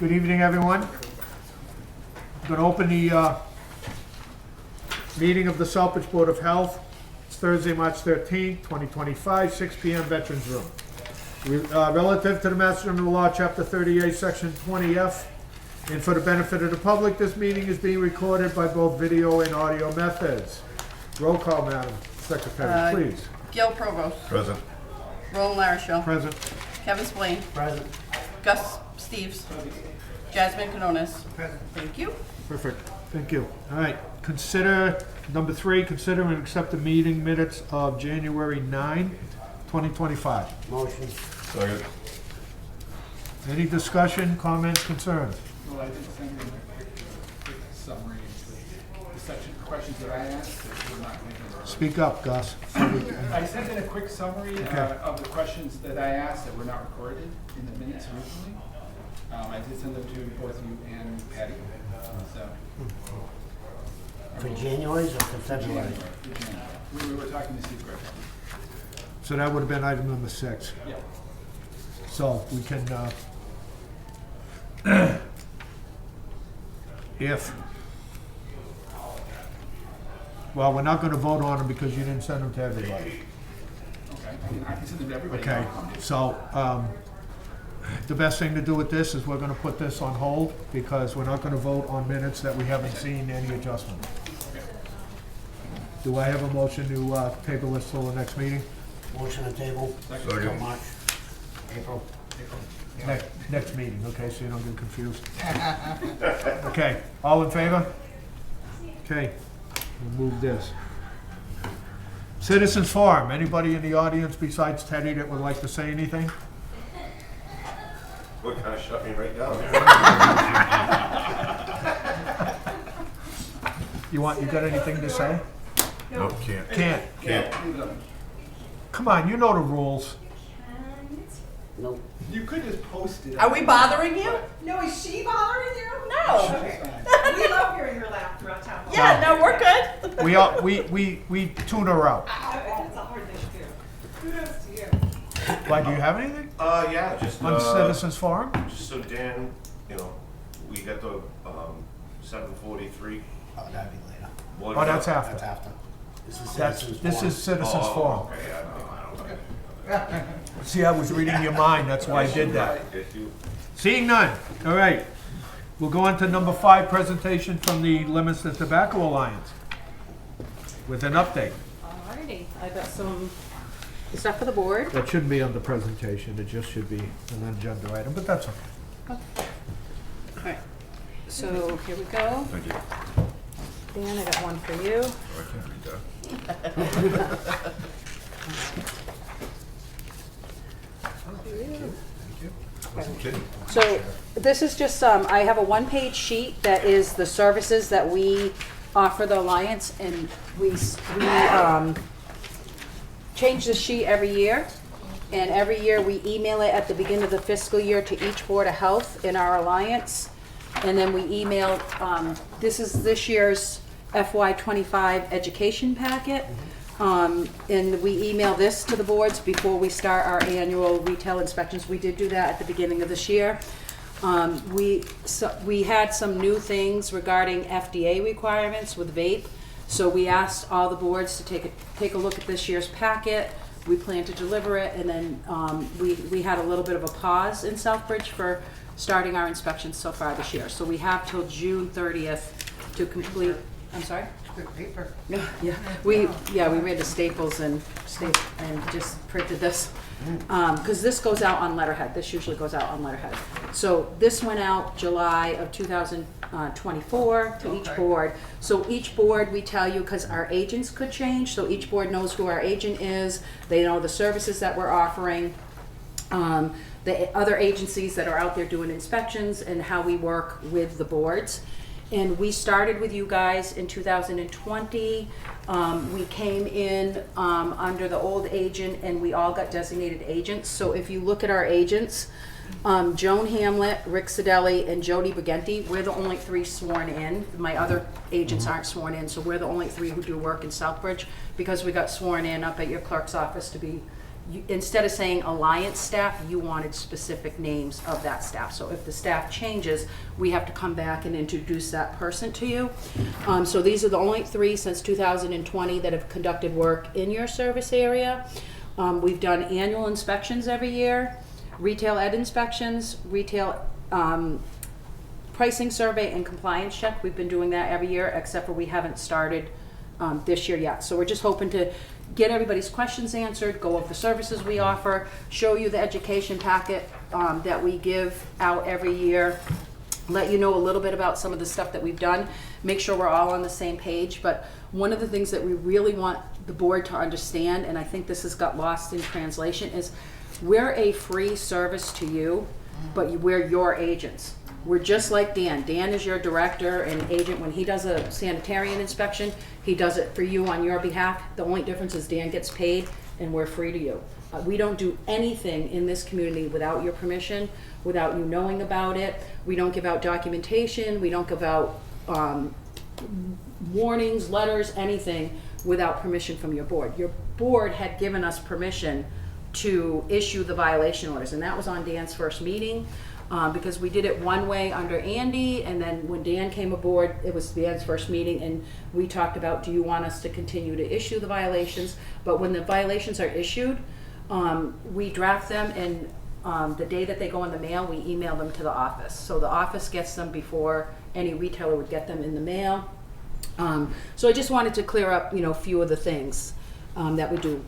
Good evening, everyone. I'm going to open the meeting of the Southbridge Board of Health. It's Thursday, March 13th, 2025, 6 p.m. Veterans Room. Relative to the Mass General Law, Chapter 38, Section 20F, and for the benefit of the public, this meeting is being recorded by both video and audio methods. Roll call, Madam Secretary, please. Gil Provost. Present. Roland Larishall. Present. Kevin Spillane. Present. Gus Steves. Jasmine Canonis. Present. Thank you. Perfect. Thank you. All right. Consider, number 3, consider and accept the meeting minutes of January 9, 2025. Motion. Second. Any discussion, comments, concerns? Well, I did send in a quick summary of the section of questions that I asked that were not making. Speak up, Gus. So we can- I sent in a quick summary Okay. of the questions that I asked that were not recorded in the minutes originally. I did send them to both you and Patty. So. For January's or for February? We were talking to Steve Greg. So that would have been item number 6. Yeah. So we can, well, we're not going to vote on them because you didn't send them to everybody. Okay. I can send them to everybody. Okay, so the best thing to do with this is we're going to put this on hold because we're not going to vote on minutes that we haven't seen any adjustment. Do I have a motion to table this till the next meeting? Motion on table. Second. Till March, April. Next meeting, okay, so you don't get confused. Okay, all in favor? Okay, we'll move this. Citizens Forum, anybody in the audience besides Teddy that would like to say anything? What, kind of shut me right down? You got anything to say? No, can't. Can't. Come on, you know the rules. Nope. You could just post it. Are we bothering you? No, is she bothering you? No. We love hearing her laugh throughout town. Yeah, no, we're good. We tune her out. It's a hard thing to do. Kudos to you. Why, do you have anything Yeah, just, on Citizens Forum? just so Dan, we got the, 743. Oh, that'd be later. What- Oh, that's That's after. after. This is This citizens is Citizens Oh, Forum. okay, I don't know. See, I was reading your mind, that's why I did that. If you- Seeing none, all right. We'll go on to number 5, presentation from the Lemons to Tobacco Alliance with an update. Alrighty, I got some stuff for the board. That shouldn't be on the presentation, it just should be an agenda item, but that's okay. Alright, so here we go. Thank you. Dan, I got one for you. Oh, I can't read that. Wasn't kidding. So this is just, I have a one-page sheet that is the services that we offer the Alliance, and we change the sheet every year. And every year we email it at the beginning of the fiscal year to each Board of Health in our Alliance. And then we email, this is this year's FY25 education packet. And we email this to the boards before we start our annual retail inspections. We did do that at the beginning of this year. We had some new things regarding FDA requirements with vape. So we asked all the boards to take a look at this year's packet. We plan to deliver it, and then we had a little bit of a pause in Southbridge for starting our inspections so far this year. So we have till June 30th to complete. I'm sorry? Paper. Yeah, we ran to Staples and just printed this. Because this goes out on letterhead. This usually goes out on letterhead. So this went out July of 2024 to each board. So each board we tell you, because our agents could change, so each board knows who our agent is. They know the services that we're offering. The other agencies that are out there doing inspections and how we work with the boards. And we started with you guys in 2020. We came in under the old agent, and we all got designated agents. So if you look at our agents, Joan Hamlet, Rick Sidelli, and Jody Briganti, we're the only 3 sworn in. My other agents aren't sworn in, so we're the only 3 who do work in Southbridge because we got sworn in up at your clerk's office to be instead of saying Alliance staff, you wanted specific names of that staff. So if the staff changes, we have to come back and introduce that person to you. So these are the only 3 since 2020 that have conducted work in your service area. We've done annual inspections every year, retail ed inspections, retail pricing survey and compliance check. We've been doing that every year, except for we haven't started this year yet. So we're just hoping to get everybody's questions answered, go over the services we offer, show you the education packet that we give out every year, let you know a little bit about some of the stuff that we've done, make sure we're all on the same page. But one of the things that we really want the board to understand, and I think this has got lost in translation, is we're a free service to you, but we're your agents. We're just like Dan. Dan is your director and agent. When he does a sanitarian inspection, he does it for you on your behalf. The only difference is Dan gets paid and we're free to you. We don't do anything in this community without your permission, without you knowing about it. We don't give out documentation. We don't give out warnings, letters, anything without permission from your board. Your board had given us permission to issue the violation orders, and that was on Dan's first meeting. Because we did it one way under Andy, and then when Dan came aboard, it was Dan's first meeting, and we talked about, do you want us to continue to issue the violations? But when the violations are issued, we draft them, and the day that they go in the mail, we email them to the office. So the office gets them before any retailer would get them in the mail. So I just wanted to clear up, a few of the things that we do.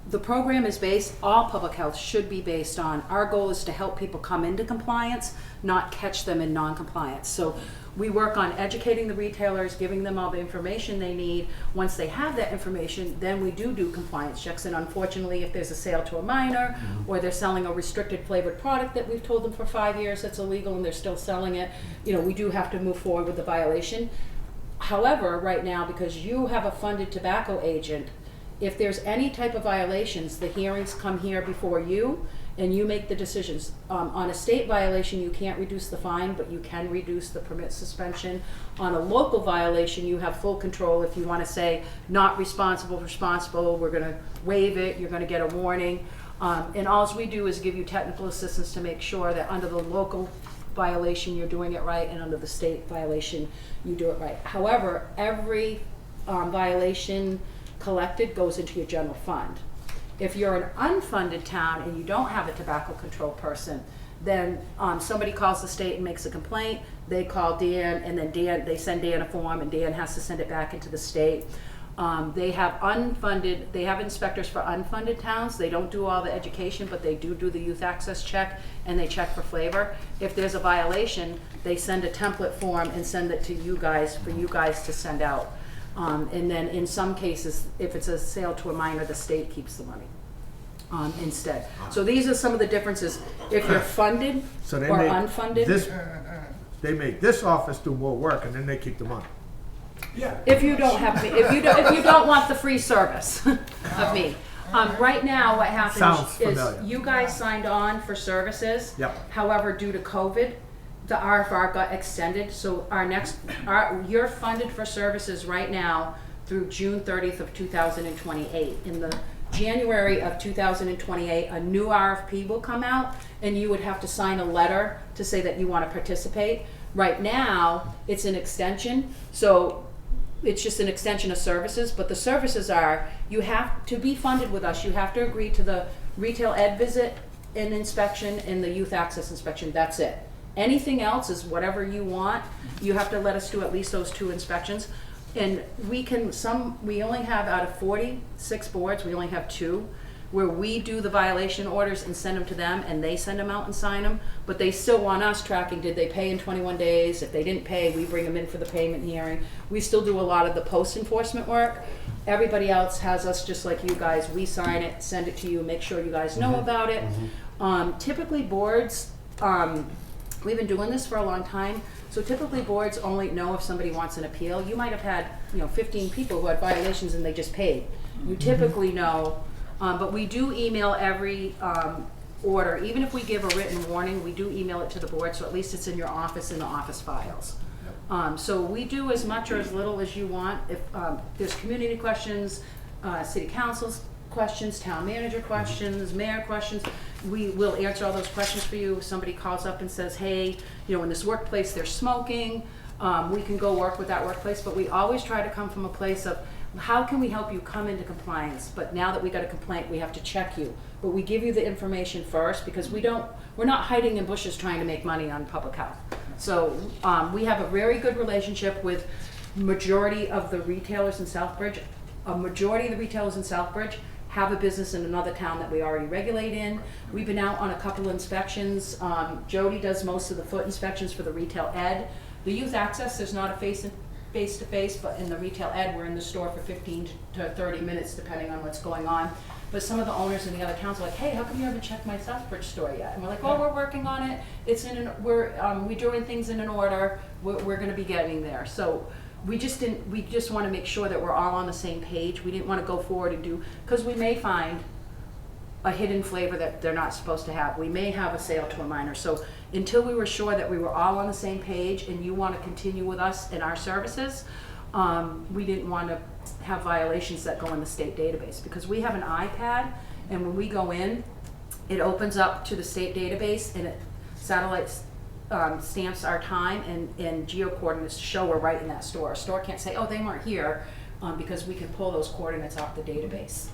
The program is based, all public health should be based on, our goal is to help people come into compliance, not catch them in non-compliance. So we work on educating the retailers, giving them all the information they need. Once they have that information, then we do compliance checks. And unfortunately, if there's a sale to a minor, or they're selling a restricted flavored product that we've told them for 5 years that's illegal and they're still selling it, we do have to move forward with the violation. However, right now, because you have a funded tobacco agent, if there's any type of violations, the hearings come here before you, and you make the decisions. On a state violation, you can't reduce the fine, but you can reduce the permit suspension. On a local violation, you have full control. If you want to say, not responsible, we're going to waive it, you're going to get a warning. And all we do is give you technical assistance to make sure that under the local violation, you're doing it right, and under the state violation, you do it right. However, every violation collected goes into your general fund. If you're an unfunded town and you don't have a tobacco control person, then somebody calls the state and makes a complaint, they call Dan, and then they send Dan a form, and Dan has to send it back into the state. They have inspectors for unfunded towns. They don't do all the education, but they do the youth access check, and they check for flavor. If there's a violation, they send a template form and send it to you guys for you guys to send out. And then in some cases, if it's a sale to a minor, the state keeps the money instead. So these are some of the differences. If you're funded So they or make unfunded, they make this office do more work, and then they keep the money. if you don't have me, if you don't want the free service of me. Right now, what happens Sounds is familiar. you guys signed on for services. Yep. However, due to COVID, the RFR got extended, so you're funded for services right now through June 30th of 2028. In the January of 2028, a new RFP will come out, and you would have to sign a letter to say that you want to participate. Right now, it's an extension, so it's just an extension of services, but the services are, you have to be funded with us, you have to agree to the retail ed visit and inspection and the youth access inspection, that's it. Anything else is whatever you want. You have to let us do at least those 2 inspections. And we only have, out of 46 boards, we only have 2 where we do the violation orders and send them to them, and they send them out and sign them, but they still want us tracking, did they pay in 21 days? If they didn't pay, we bring them in for the payment hearing. We still do a lot of the post-enforcement work. Everybody else has us just like you guys. We sign it, send it to you, make sure you guys know about it. Typically boards, we've been doing this for a long time, so typically boards only know if somebody wants an appeal. You might have had 15 people who had violations and they just paid. You typically know, but we do email every order. Even if we give a written warning, we do email it to the board, so at least it's in your office, in the office files. So we do as much or as little as you want. If there's community questions, city councils questions, town manager questions, mayor questions. We will answer all those questions for you. If somebody calls up and says, hey, you know, in this workplace they're smoking, we can go work with that workplace, but we always try to come from a place of, how can we help you come into compliance? But now that we got a complaint, we have to check you. But we give you the information first, because we're not hiding in bushes trying to make money on public health. So we have a very good relationship with majority of the retailers in Southbridge. A majority of the retailers in Southbridge have a business in another town that we already regulate in. We've been out on a couple inspections. Jody does most of the foot inspections for the retail ed. The youth access, there's not a face-to-face, but in the retail ed, we're in the store for 15 to 30 minutes, depending on what's going on. But some of the owners in the other towns are like, hey, how come you haven't checked my Southbridge store yet? And we're like, oh, we're working on it. It's we're doing things in an order. We're gonna be getting there. So we just want to make sure that we're all on the same page. We didn't want to go forward and do, because we may find a hidden flavor that they're not supposed to have. We may have a sale to a minor. So until we were sure that we were all on the same page and you want to continue with us in our services, we didn't want to have violations that go in the state database, because we have an iPad, and when we go in, it opens up to the state database, and it satellites stamps our time and geo coordinates to show we're right in that store. A store can't say, oh, they weren't here, because we can pull those coordinates off the database.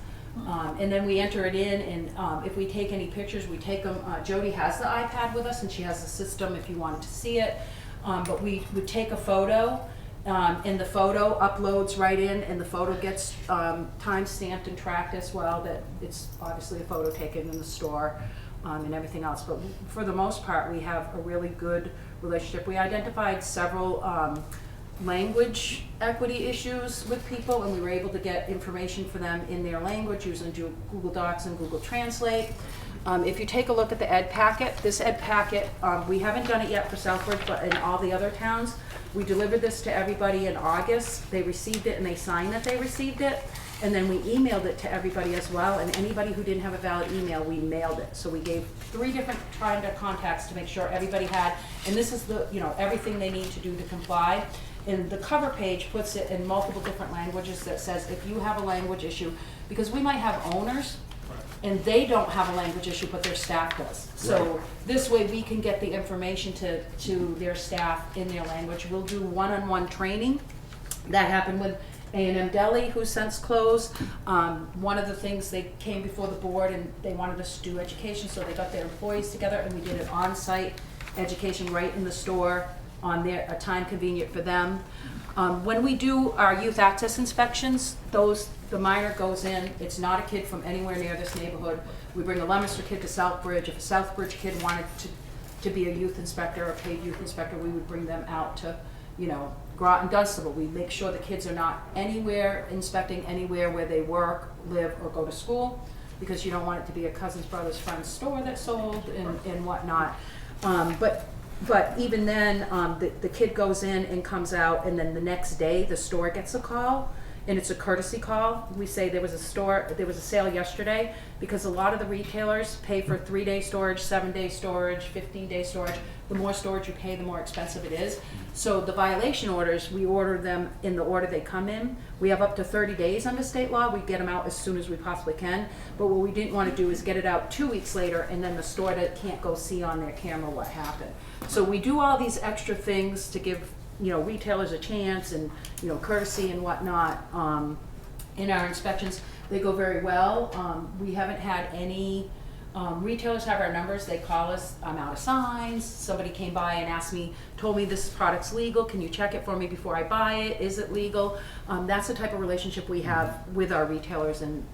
And then we enter it in, and if we take any pictures, we take them. Jody has the iPad with us, and she has the system if you wanted to see it. But we would take a photo, and the photo uploads right in, and the photo gets time stamped and tracked as well, that it's obviously a photo taken in the store, and everything else. But for the most part, we have a really good relationship. We identified several language equity issues with people, and we were able to get information for them in their language using Google Docs and Google Translate. If you take a look at the ed packet, this ed packet, we haven't done it yet for Southbridge, but in all the other towns, we delivered this to everybody in August. They received it and they signed that they received it. And then we emailed it to everybody as well, and anybody who didn't have a valid email, we mailed it. So we gave 3 different contacts to make sure everybody had, and this is the, you know, everything they need to do to comply. And the cover page puts it in multiple different languages that says if you have a language issue, because we might have owners and they don't have a language issue, but their staff does. So this way we can get the information to their staff in their language. We'll do one-on-one training. That happened with A&M Deli, who's since closed. One of the things, they came before the board and they wanted us to do education, so they got their employees together and we did an on-site education right in the store on a time convenient for them. When we do our youth access inspections, the minor goes in, it's not a kid from anywhere near this neighborhood. We bring a Leominster kid to Southbridge. If a Southbridge kid wanted to be a youth inspector or a paid youth inspector, we would bring them out to, you know, Groton, Dunstable. We make sure the kids are not anywhere inspecting anywhere where they work, live, or go to school, because you don't want it to be a cousin's brother's friend's store that's sold and whatnot. But even then, the kid goes in and comes out, and then the next day the store gets a call, and it's a courtesy call. We say there was a sale yesterday, because a lot of the retailers pay for 3-day storage, 7-day storage, 15-day storage. The more storage you pay, the more expensive it is. So the violation orders, we order them in the order they come in. We have up to 30 days under state law. We get them out as soon as we possibly can. But what we didn't want to do is get it out 2 weeks later, and then the store can't go see on their camera what happened. So we do all these extra things to give, you know, retailers a chance, and, you know, courtesy and whatnot. In our inspections, they go very well. We haven't had any retailers have our numbers. They call us, I'm out of signs. Somebody came by and told me this product's legal. Can you check it for me before I buy it? Is it legal? That's the type of relationship we have with our retailers in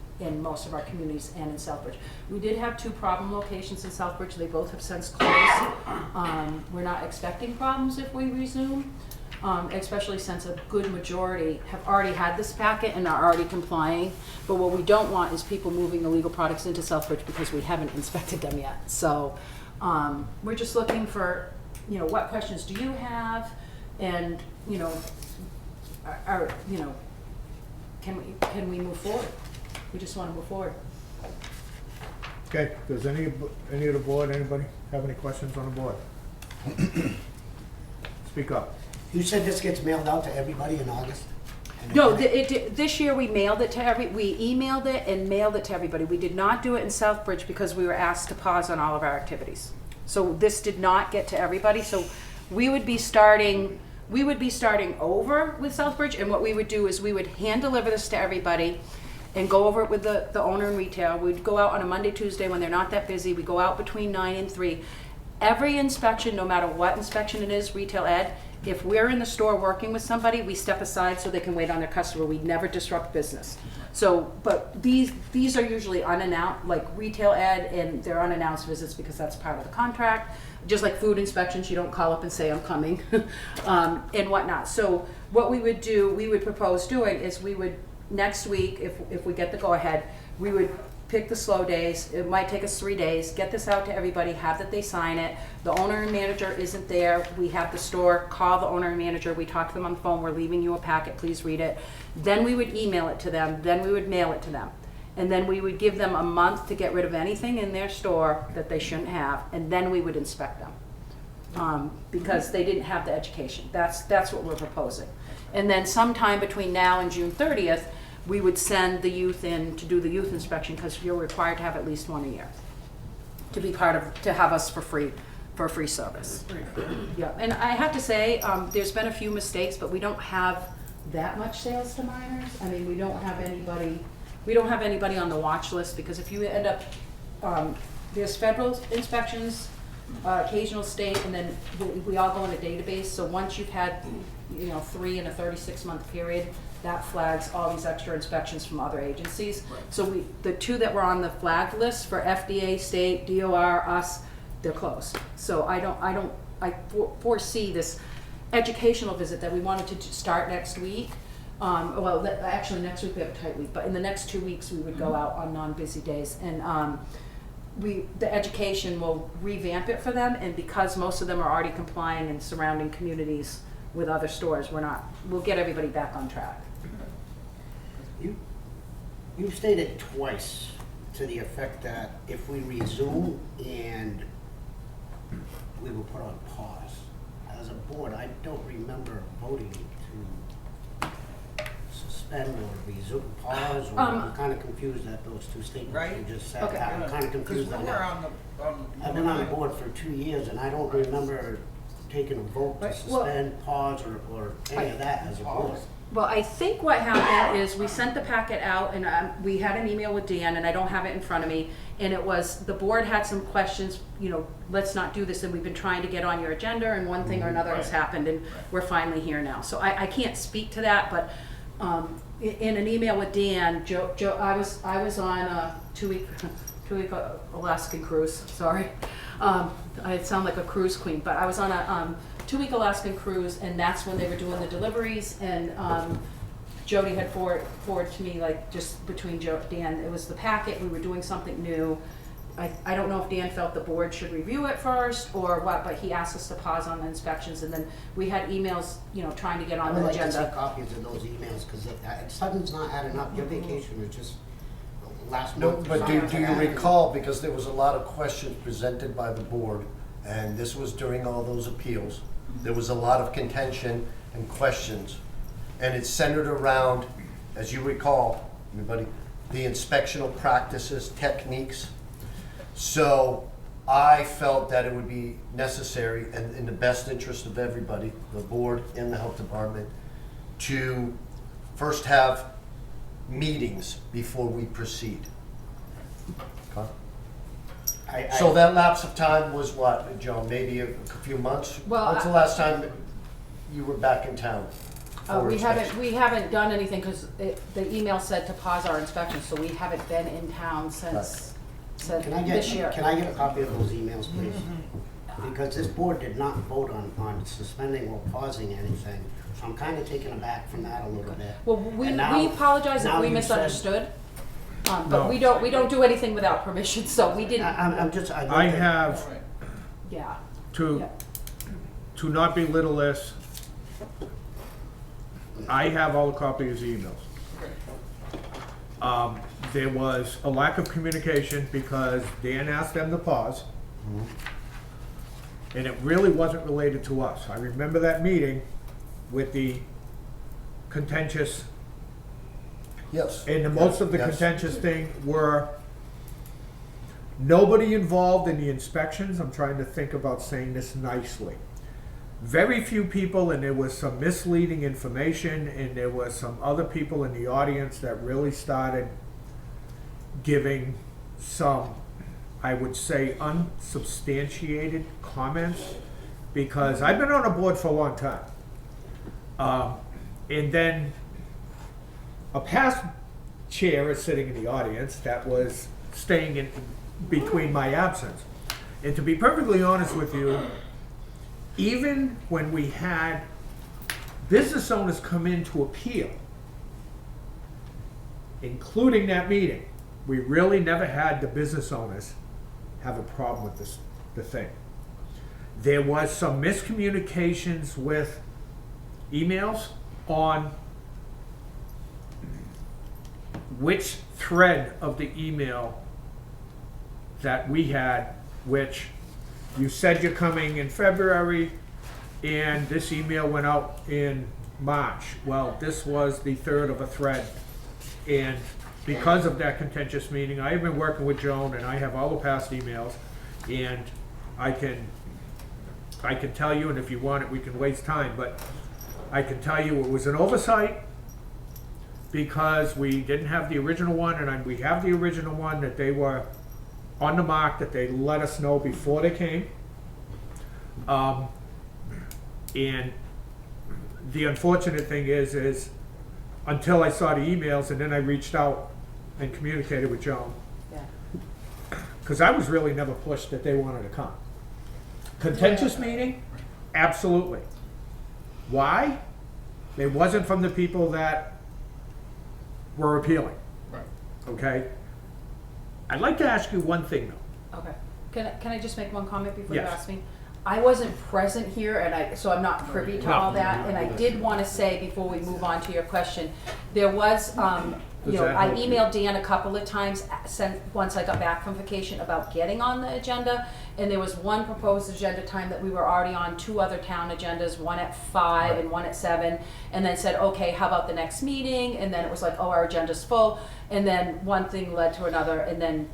most of our communities and in Southbridge. We did have 2 problem locations in Southbridge. They both have since closed. We're not expecting problems if we resume, especially since a good majority have already had this packet and are already complying. But what we don't want is people moving illegal products into Southbridge because we haven't inspected them yet. So we're just looking for, you know, what questions do you have, and, you know, can we move forward? We just want to move forward. Okay, does any of the board, anybody have any questions on the board? Speak up. You said this gets mailed out to everybody in August? No, this year we mailed it to we emailed it and mailed it to everybody. We did not do it in Southbridge because we were asked to pause on all of our activities. So this did not get to everybody, so we would be starting over with Southbridge, and what we would do is we would hand deliver this to everybody and go over it with the owner and retail. We'd go out on a Monday, Tuesday when they're not that busy. We go out between 9 and 3. Every inspection, no matter what inspection it is, retail ed, if we're in the store working with somebody, we step aside so they can wait on their customer. We never disrupt business. So, but these are usually unannounced, like retail ed, and they're unannounced visits because that's part of the contract. Just like food inspections, you don't call up and say, I'm coming, and whatnot. So what we would do, we would propose doing is we would, next week, if we get the go-ahead, we would pick the slow days. It might take us 3 days, get this out to everybody, have that they sign it. The owner and manager isn't there. We have the store call the owner and manager. We talk to them on the phone. We're leaving you a packet. Please read it. Then we would email it to them. Then we would mail it to them. And then we would give them a month to get rid of anything in their store that they shouldn't have. And then we would inspect them. Because they didn't have the education. That's what we're proposing. And then sometime between now and June 30th, we would send the youth in to do the youth inspection, because you're required to have at least one a year to be part of, to have us for a free service. Yeah, and I have to say, there's been a few mistakes, but we don't have that much sales to minors. I mean, we don't have anybody on the watch list, because if you end up, there's federal inspections, occasional state, and then we all go in a database. So once you've had, 3 in a 36-month period, that flags all these extra inspections from other agencies. Right. So the 2 that were on the flagged list for FDA, state, DOR, us, they're closed. So I foresee this educational visit that we wanted to start next week. Actually next week we have a tight week, but in the next 2 weeks we would go out on non-busy days, and the education will revamp it for them, and because most of them are already complying in surrounding communities with other stores, we'll get everybody back on track. You stated twice to the effect that if we resume and we will put on pause. As a board, I don't remember voting to suspend or resume, pause, or I'm kind of confused at those two statements Right. you just said. Okay. I'm kind of confused on Because that. I've been on the board for 2 years, and I don't remember taking a vote to Right. Well- suspend, pause, or any of that as a board. Well, I think what happened is we sent the packet out, and we had an email with Dan, and I don't have it in front of me, and it was, the board had some questions, let's not do this, and we've been trying to get on your agenda, and one thing or another has happened, and we're finally here now. So I can't speak to that, but in an email with Dan, Joe, I was on a two-week Alaskan cruise, sorry. I sound like a cruise queen, but I was on a 2-week Alaskan cruise, and that's when they were doing the deliveries, and Jody had forwarded to me, like, just between Dan, it was the packet, we were doing something new. I don't know if Dan felt the board should review it first or what, but he asked us to pause on the inspections, and then we had emails, trying to get on the I would like to agenda. see copies of those emails, because something's not adding up. Your vacation was just last No, month. but do you recall, because there was a lot of questions presented by the board, and this was during all those appeals, there was a lot of contention and questions, and it centered around, as you recall, everybody, the inspectional practices, techniques. So I felt that it would be necessary and in the best interest of everybody, the board and the health department, to first have meetings before we proceed. Okay? So that lapse of time was what, Joan, maybe a few months? Well, When's the last time you were back in town? for We inspection? haven't done anything, because the email said to pause our inspection, so we haven't been in town since this year. Can I get a copy of those emails, please? Because this board did not vote on suspending or pausing anything, so I'm kind of taken aback from that a little bit. Well, we And now- apologize if now we you said- misunderstood, but No. we don't do anything without permission, so we didn't, I'm just, I'd I like to- have, yeah. to Yeah. to not belittle this, I have all the copies of the emails. There was a lack of communication because Dan asked them to pause. And it really wasn't related to us. I remember that meeting with the contentious Yes. And the most of the Yes. contentious thing were nobody involved in the inspections. I'm trying to think about saying this nicely. Very few people, and there was some misleading information, and there was some other people in the audience that really started giving some, I would say, unsubstantiated comments, because I've been on a board for a long time. And then a past chair is sitting in the audience that was staying in between my absence. And to be perfectly honest with you, even when we had business owners come in to appeal, including that meeting, we really never had the business owners have a problem with the thing. There was some miscommunications with emails on which thread of the email that we had, which you said you're coming in February, and this email went out in March. Well, this was the third of a thread, and because of that contentious meeting, I have been working with Joan, and I have all the past emails, and I can tell you, and if you want it, we can waste time, but I can tell you it was an oversight, because we didn't have the original one, and we have the original one that they were on the mark, that they let us know before they came. And the unfortunate thing is until I saw the emails, and then I reached out and communicated with Joan, Yeah. because I was really never pushed that they wanted to come. Contentious meeting? Absolutely. Why? It wasn't from the people that were appealing, Right. okay? I'd like to ask you one thing though. Okay. Can I just make one comment before you Yes. ask me? I wasn't present here, and so I'm not privy to all that, and I did want to say, before we move on to your question, there was, Does that I help you? emailed Dan a couple of times, once I got back from vacation, about getting on the agenda, and there was one proposed agenda time that we were already on, 2 other town agendas, one at 5 and one at 7, and then said, okay, how about the next meeting? And then it was like, oh, our agenda's full, and then one thing led to another, and then,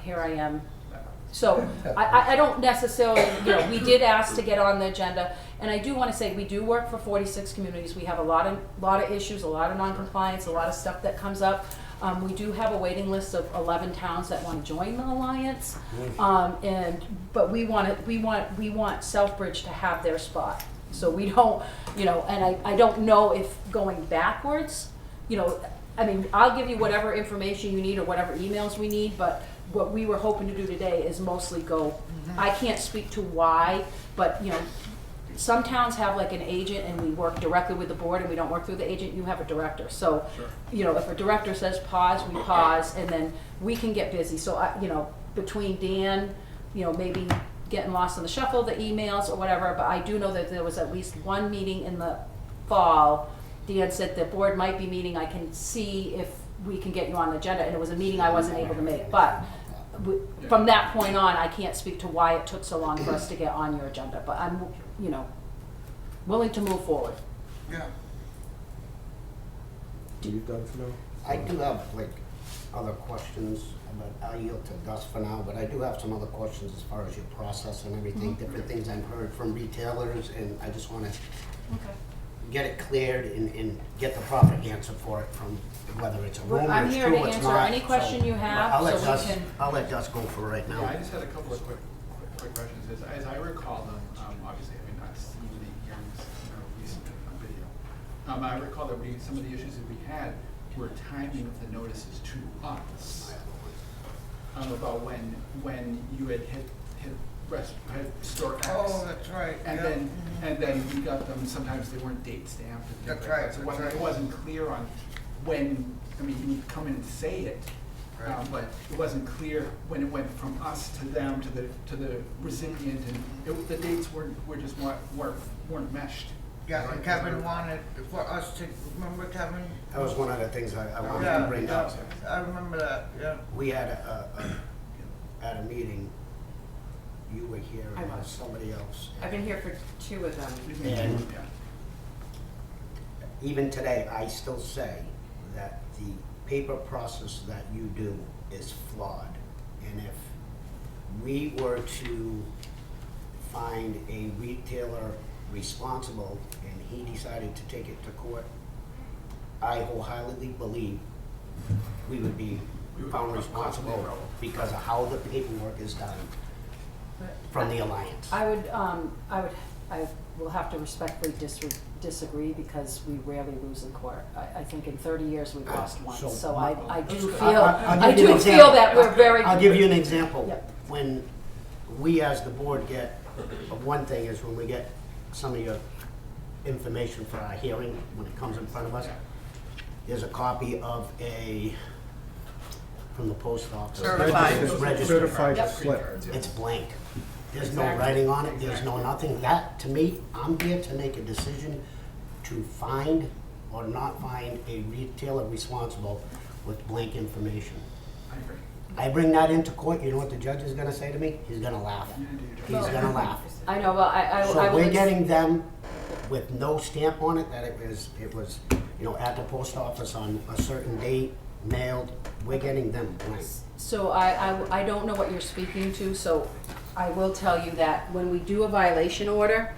here I am. So I don't necessarily, we did ask to get on the agenda, and I do want to say, we do work for 46 communities. We have a lot of issues, a lot of non-compliance, a lot of stuff that comes up. We do have a waiting list of 11 towns that want to join the alliance, but we want Southbridge to have their spot. So we don't, and I don't know if going backwards, I mean, I'll give you whatever information you need or whatever emails we need, but what we were hoping to do today is mostly go, I can't speak to why, but, some towns have like an agent, and we work directly with the board, and we don't work through the agent. You have a director. So, if a director says pause, we pause, and then we can get busy. So, between Dan, maybe getting lost in the shuffle, the emails or whatever, but I do know that there was at least one meeting in the fall. Dan said the board might be meeting. I can see if we can get you on the agenda, and it was a meeting I wasn't able to make, but from that point on, I can't speak to why it took so long for us to get on your agenda, but I'm, willing to move forward. Yeah. Are you done for now? I do have other questions, but I'll yield to Gus for now, but I do have some other questions as far as your process and everything, different things I've heard from retailers, and I just wanna Okay. get it cleared and get the proper answer for it from whether it's a rumor, I'm it's here true, to it's answer not. any question you have, I'll let so we Gus- can- I'll let Gus go for right now. Yeah, I just had a couple of quick questions. As I recall them, obviously having not seen the hearings, recently on video, I recall that some of the issues that we had were timing of the notices to us. About when you had hit store X. Oh, that's right. And yeah. then we got them, sometimes they weren't date stamped. And things That's like right, that. So that's it wasn't clear on when, I mean, you would come in and say it, Right. but it wasn't clear when it went from us to them, to the recipient, and the dates weren't meshed. Yeah, and Kevin wanted for us to, remember Kevin? That was one of the things I wanted Yeah, to bring yeah, up. I remember that, yeah. We had at a meeting, you were here, I and was. somebody else. I've been here for 2 of them. And Yeah. even today, I still say that the paper process that you do is flawed. And if we were to find a retailer responsible and he decided to take it to court, I wholeheartedly believe we would be found responsible because of how the paperwork is done from the Alliance. I will have to respectfully disagree because we rarely lose in court. I think in 30 years we've lost once, so I do feel, I'll I give you do an feel example. that we're very. I'll give you an example. Yep. When we as the board get, one thing is when we get some of your information for our hearing, when it comes in front of us, there's a copy of from the post office. Certified. It's registered. Certified Yep. slip. It's blank. There's no writing on it, there's no nothing. That, to me, I'm here to make a decision to find or not find a retailer responsible with blank information. I agree. I bring that into court, you know what the judge is gonna say to me? He's gonna laugh. He's gonna laugh. I know, well, I So will. we're getting them with no stamp on it, that it was, at the post office on a certain date, mailed. We're getting them blank. So I don't know what you're speaking to, so I will tell you that when we do a violation order,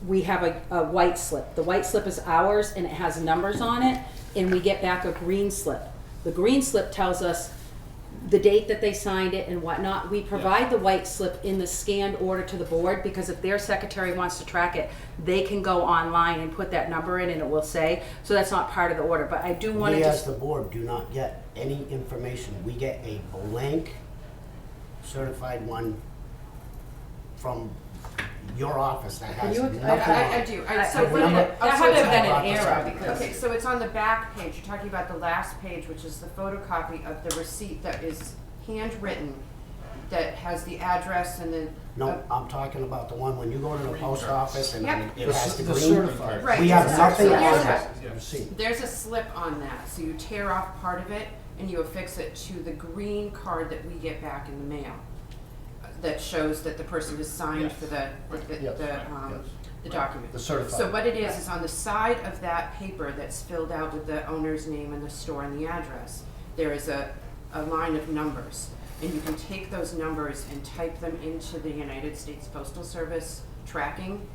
we have a white slip. The white slip is ours and it has numbers on it, and we get back a green slip. The green slip tells us the date that they signed it and whatnot. We provide the white slip in the scanned order to the board, because if their secretary wants to track it, they can go online and put that number in and it will say, so that's not part of the order, but I do want to We as just. the board do not get any information. We get a blank certified one from your office that has you- nothing on I it. do. I- So I what remember- it- that so had to it's- have been brought an this error up. because. Okay, so it's on the back page, you're talking about the last page, which is the photocopy of the receipt that is handwritten, that has the address and the. No, I'm talking about the one when you go to the post office and Yep. it has the The green. certified. Right. We have So nothing on here's that what- receipt. There's a slip on that, so you tear off part of it and you affix it to the green card that we get back in the mail that shows that the person has signed for Yes, the document. The certified. So what it is on the side of that paper that's filled out with the owner's name and the store and the address, there is a line of numbers. And you can take those numbers and type them into the United States Postal Service tracking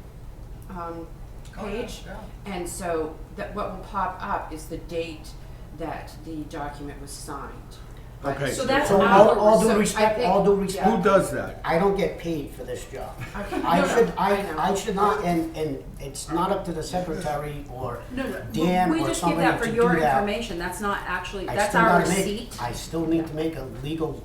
page. And so that what will pop up is the date that the document was signed. Okay. So that's So our. all so due I respect, think- all due Who respect, does that? I don't get paid for this job. Okay. I No, should, know. I should not, and it's not up to the secretary or No, Dan we or just give that somebody for to your do that. information, that's not actually, I that's still our gotta make- receipt. I still need to make a legal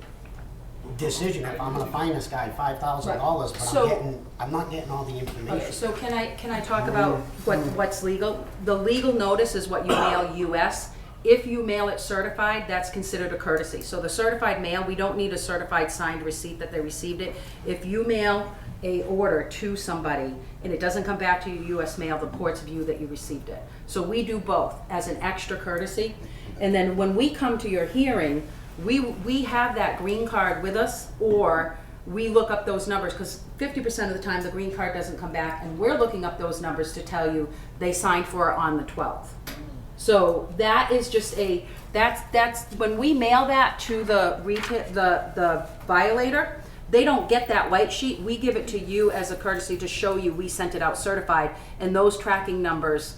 decision if I'm gonna fine this guy $5,000, but So- I'm not getting all the Okay, information. so can I talk about what's legal? The legal notice is what you mail US. If you mail it certified, that's considered a courtesy. So the certified mail, we don't need a certified signed receipt that they received it. If you mail a order to somebody and it doesn't come back to you US mail, the courts view that you received it. So we do both as an extra courtesy. And then when we come to your hearing, we have that green card with us, or we look up those numbers, because 50% of the time the green card doesn't come back, and we're looking up those numbers to tell you they signed for it on the 12th. So that is just that's when we mail that to the violator, they don't get that white sheet. We give it to you as a courtesy to show you we sent it out certified, and those tracking numbers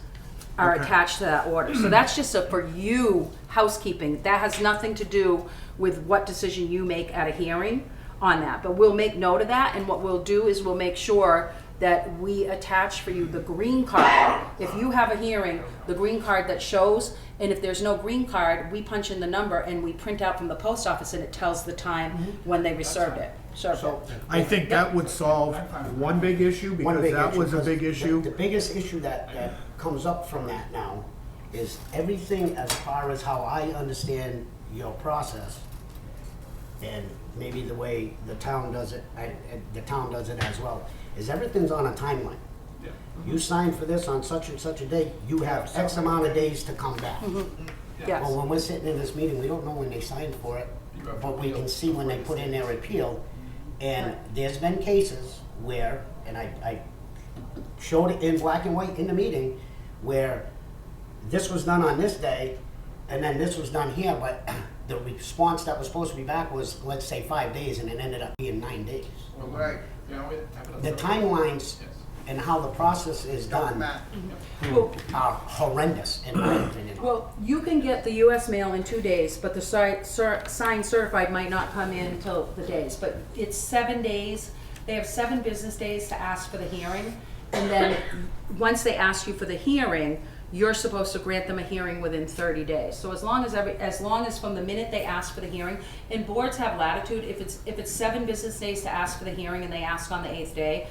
are Okay. attached to that order. So that's just for you housekeeping. That has nothing to do with what decision you make at a hearing on that. But we'll make note of that, and what we'll do is we'll make sure that we attach for you the green card. If you have a hearing, the green card that shows, and if there's no green card, we punch in the number and we print out from the post office and it tells the time when they served it. Served it. I think that would solve one big issue, One because big that issue, was a 'cause big issue. The biggest issue that comes up from that now is everything as far as how I understand your process, and maybe the way the town does it, the town does it as well, is everything's on a timeline. Yeah. You signed for this on such and such a date, you have X amount of days to come back. Yes. Well, when we're sitting in this meeting, we don't know when they signed for it, You have but we appeal. can see when they put in their appeal. And there's been cases where, and I showed it in black and white in the meeting, where this was done on this day, And then this was done here, but the response that was supposed to be back was, let's say, 5 days, and it ended up being 9 days. Well, what I, you know, The timelines Yes. and how the process is done Well, are horrendous, in my opinion. well, you can get the US mail in 2 days, but the signed certified might not come in until the days, but it's 7 days. They have 7 business days to ask for the hearing, and then once they ask you for the hearing, you're supposed to grant them a hearing within 30 days. So as long as from the minute they ask for the hearing, and boards have latitude, if it's 7 business days to ask for the hearing and they ask on the 8th day,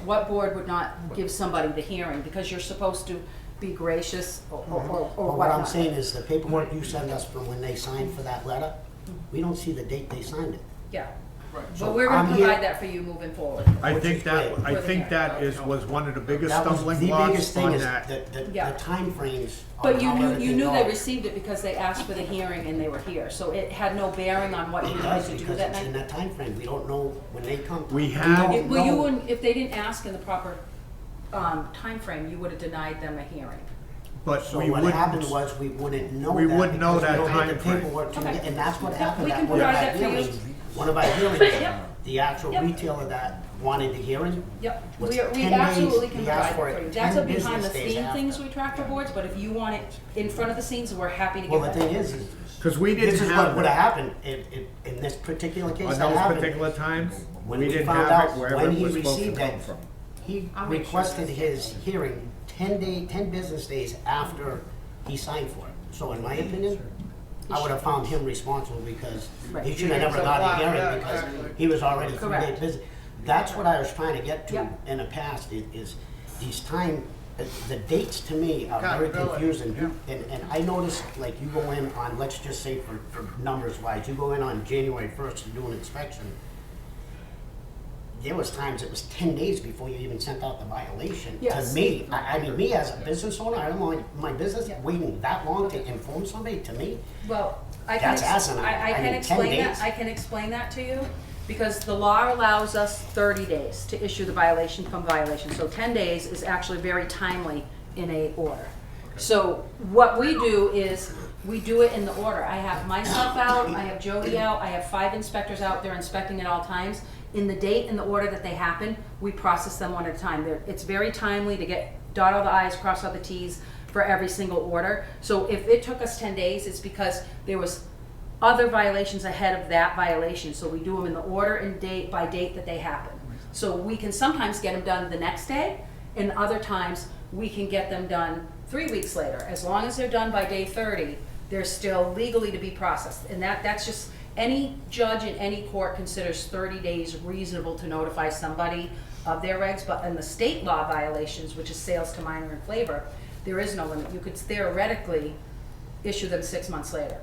what board would not give somebody the hearing, because you're supposed to be gracious or But whatnot. what I'm saying is, the paperwork you send us from when they signed for that letter, we don't see the date they signed it. Yeah, Right. but we're gonna I'm here- provide that for you moving forward. I Which think is that, great. I think that was one of the biggest That was stumbling the blocks biggest thing on is that. the Yeah. timeframes on But you how knew everything they goes. received it because they asked for the hearing and they were here, so it had no bearing on what you It wanted does, to do because that it's in night. that timeframe. We don't know when they come. We We have- don't Well, you know. wouldn't, if they didn't ask in the proper, timeframe, you would have denied them a hearing. But So we what happened wouldn't, was, we wouldn't know we that. wouldn't know because we that don't get the timeframe. paperwork to Okay. get- And that's what Yeah, happened we at can one of provide our that for you. hearings. One of our hearings, Yep. the actual Yep. retailer that wanted the hearing. Yep, was we 10 absolutely days. can He asked provide for it it for you. That's 10 a behind the business days scene things after. we track for boards, but if you want it in front of the scenes, we're happy to Well, give the that. thing is because we this didn't is what have would have that. happened in this particular case On that those happened. particular times, When we we didn't found have it out wherever when it he was supposed to received come it, from. he I'll make sure requested that's- his hearing 10 business days after he signed for it. So in my opinion, I would have found him responsible because Right. he should have never got a hearing because he was already 3 days Correct. busy. That's what I was trying to get to Yep. in the past, is these the dates to me are very confusing. And I noticed, like, you go in on, let's just say for numbers wise, you go in on January 1st to do an inspection. There was times it was 10 days before you even sent out the violation. Yes. To me, I mean, me as a business owner, I don't want my business waiting that long to inform somebody. To me, Well, I can, That's asinine. I I can mean, 10 explain that, days. I can explain that to you, because the law allows us 30 days to issue the violation from violation. So 10 days is actually very timely in a order. So what we do is, we do it in the order. I have myself out, I have Jody out, I have 5 inspectors out there inspecting at all times. In the date and the order that they happen, we process them one at a time. It's very timely to dot all the i's, cross all the t's for every single order. So if it took us 10 days, it's because there was other violations ahead of that violation. So we do them in the order and date by date that they happen. So we can sometimes get them done the next day, and other times we can get them done 3 weeks later. As long as they're done by day 30, they're still legally to be processed. And that's just, any judge in any court considers 30 days reasonable to notify somebody of their regs. But in the state law violations, which is sales to minor and flavor, there is no limit. You could theoretically issue them 6 months later.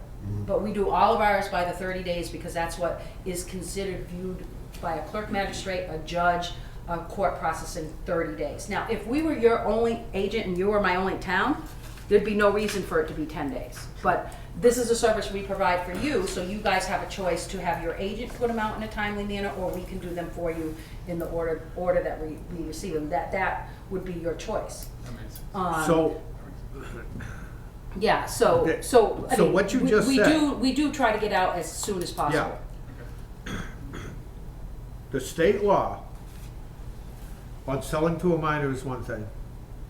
But we do all of ours by the 30 days because that's what is considered viewed by a clerk magistrate, a judge, a court process in 30 days. Now, if we were your only agent and you were my only town, there'd be no reason for it to be 10 days. But this is a service we provide for you, so you guys have a choice to have your agent put them out in a timely manner, or we can do them for you in the order that we receive them. That would be your choice. That makes sense. So, Yeah, so, Okay. I So mean, what you we- just we said- do, we do try to get out as soon as possible. the state law on selling to a minor is one thing,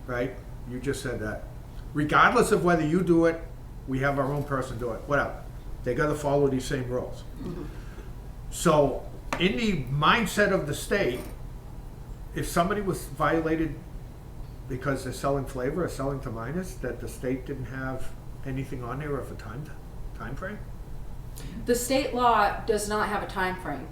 right? You just said that. Regardless of whether you do it, we have our own person do it, whatever. They gotta follow these same rules. So, in the mindset of the state, if somebody was violated because they're selling flavor or selling to minors, that the state didn't have anything on there of a time frame? The state law does not have a time frame.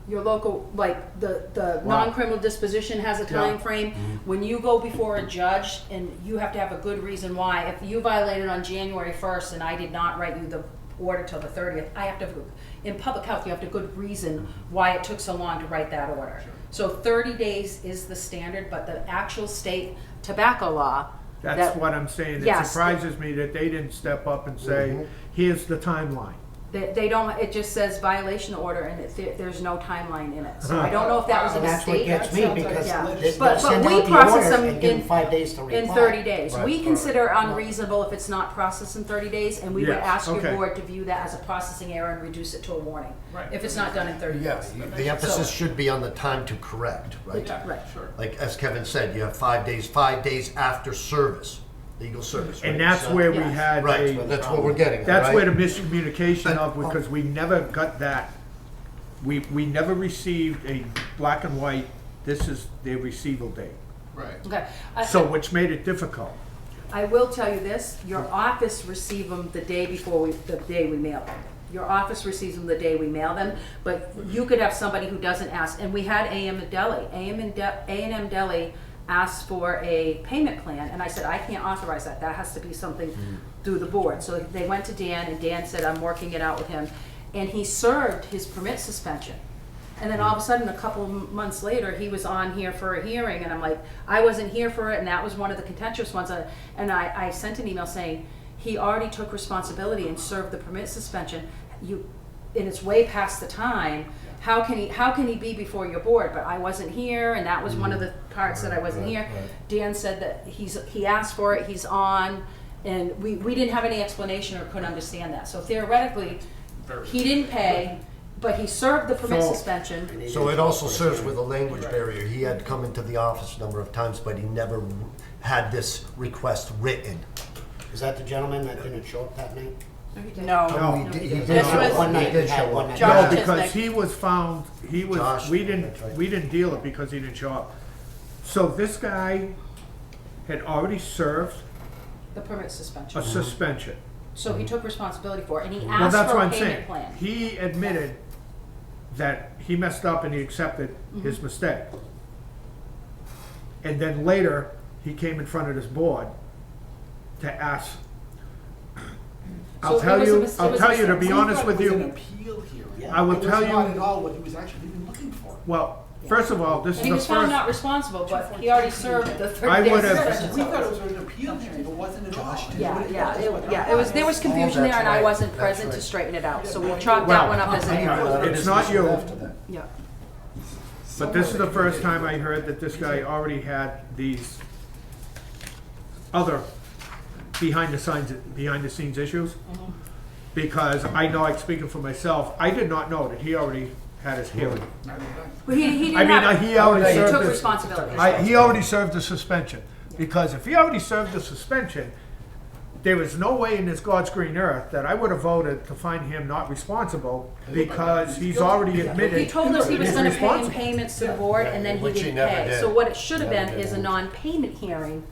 Your local, like, the Wow. non-criminal disposition has a Yeah. time frame. When you go before a judge, and you have to have a good reason why, if you violated on January 1st and I did not write you the order till the 30th, I have to, in public health, you have to have a good reason why it took so long to write that order. So 30 days is the standard, but the actual state tobacco law. That's what I'm saying. It Yes. surprises me that they didn't step up and say, here's the timeline. They don't, it just says violation order and there's no timeline in it. So I don't know if that was a And that's what mistake. gets me, because Yeah. they But send we out the process orders them and give them in- 5 days to reply. In 30 days. Right. We consider unreasonable if it's not processed in 30 days, and we would Yes, ask your okay. board to view that as a processing error and reduce it to a warning. Right. If it's not done in 30 Yeah, days. the emphasis should be on the time to correct, right? Yeah, Right. sure. Like, as Kevin said, you have 5 days after service, legal service, right? And that's So- where we Yeah. had Right, a, well, that's what we're getting at, that's right? where the miscommunication of, And- because we never got that. We never received a black and white, this is their receival date. Right. Okay. So, which made it difficult. I will tell you this, your office receive them the day we mail them. Your office receives them the day we mail them, but you could have somebody who doesn't ask, and we had A&M Deli. A&M Deli asked for a payment plan, and I said, I can't authorize that, that has to be something through the board. So they went to Dan, and Dan said, I'm working it out with him, and he served his permit suspension. And then all of a sudden, a couple of months later, he was on here for a hearing, and I'm like, I wasn't here for it, and that was one of the contentious ones. And I sent an email saying, he already took responsibility and served the permit suspension. And it's way past the time. How can he be before your board? But I wasn't here, and that was one of the parts that I wasn't here. Dan said that he asked for it, he's on, and we didn't have any explanation or couldn't understand that. So theoretically, he didn't pay, but he served the permit So- suspension. So it also serves with a language barrier. He had come into the office a number of times, but he never had this request written. Is that the gentleman that didn't show up that night? No. Oh, he no, did, he he didn't. did This show was- up. One He night, did he had show one up. night. Josh No, because Chisnick. he was found, Josh, we that's right. didn't deal it because he didn't show up. So this guy had already served The permit suspension. a suspension. So he took responsibility for it, and he Well, asked that's for what a I'm saying. payment plan. He admitted that he messed up and he accepted his mistake. And then later, he came in front of this board to ask. I'll So it tell was a you, mis- it I'll was tell a you, to be mistake. honest with It was an you, appeal hearing. Yeah. I will It tell was not at you, all what he was actually even looking for. well, first of all, this is And he the was found not first, responsible, but he already served the 30 I days would have- suspension. We thought it was an appeal hearing, it wasn't at all. Yeah, it was, there was confusion that's there, and I right, wasn't that's present to right. straighten it out, so we chalked Well, that one up as an error. it's not you, After that. Yeah. but this is the first time I heard that this guy already had these other behind the scenes issues. Because I know, like, speaking for myself, I did not know that he already had his hearing. But he I didn't mean, have, he already he served took his, responsibility. he already served the suspension. Because if he already served the suspension, there was no way in this God's green earth that I would have voted to find him not responsible, because he's already admitted. He told us he was he's gonna pay in responsible. payments to the board, and then he Which he didn't never pay. did. So what it should have Never been did. is a non-payment hearing.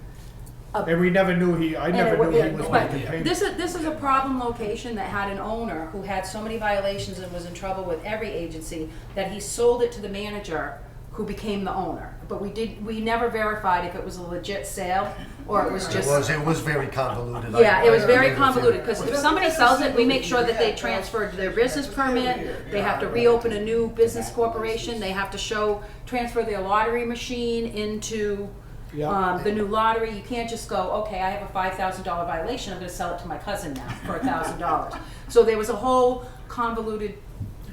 And we never knew I never knew he was But making payments. this is a problem location that had an owner who had so many violations and was in trouble with every agency that he sold it to the manager who became the owner. But we never verified if it was a legit sale or it was just. It was very convoluted. Yeah, it was I very agree with you. convoluted, because if somebody sells it, we make sure that they transferred their business permit, they have to reopen a new business corporation, they have to transfer their lottery machine into Yeah. the new lottery. You can't just go, okay, I have a $5,000 violation, I'm gonna sell it to my cousin now for $1,000. So there was a whole convoluted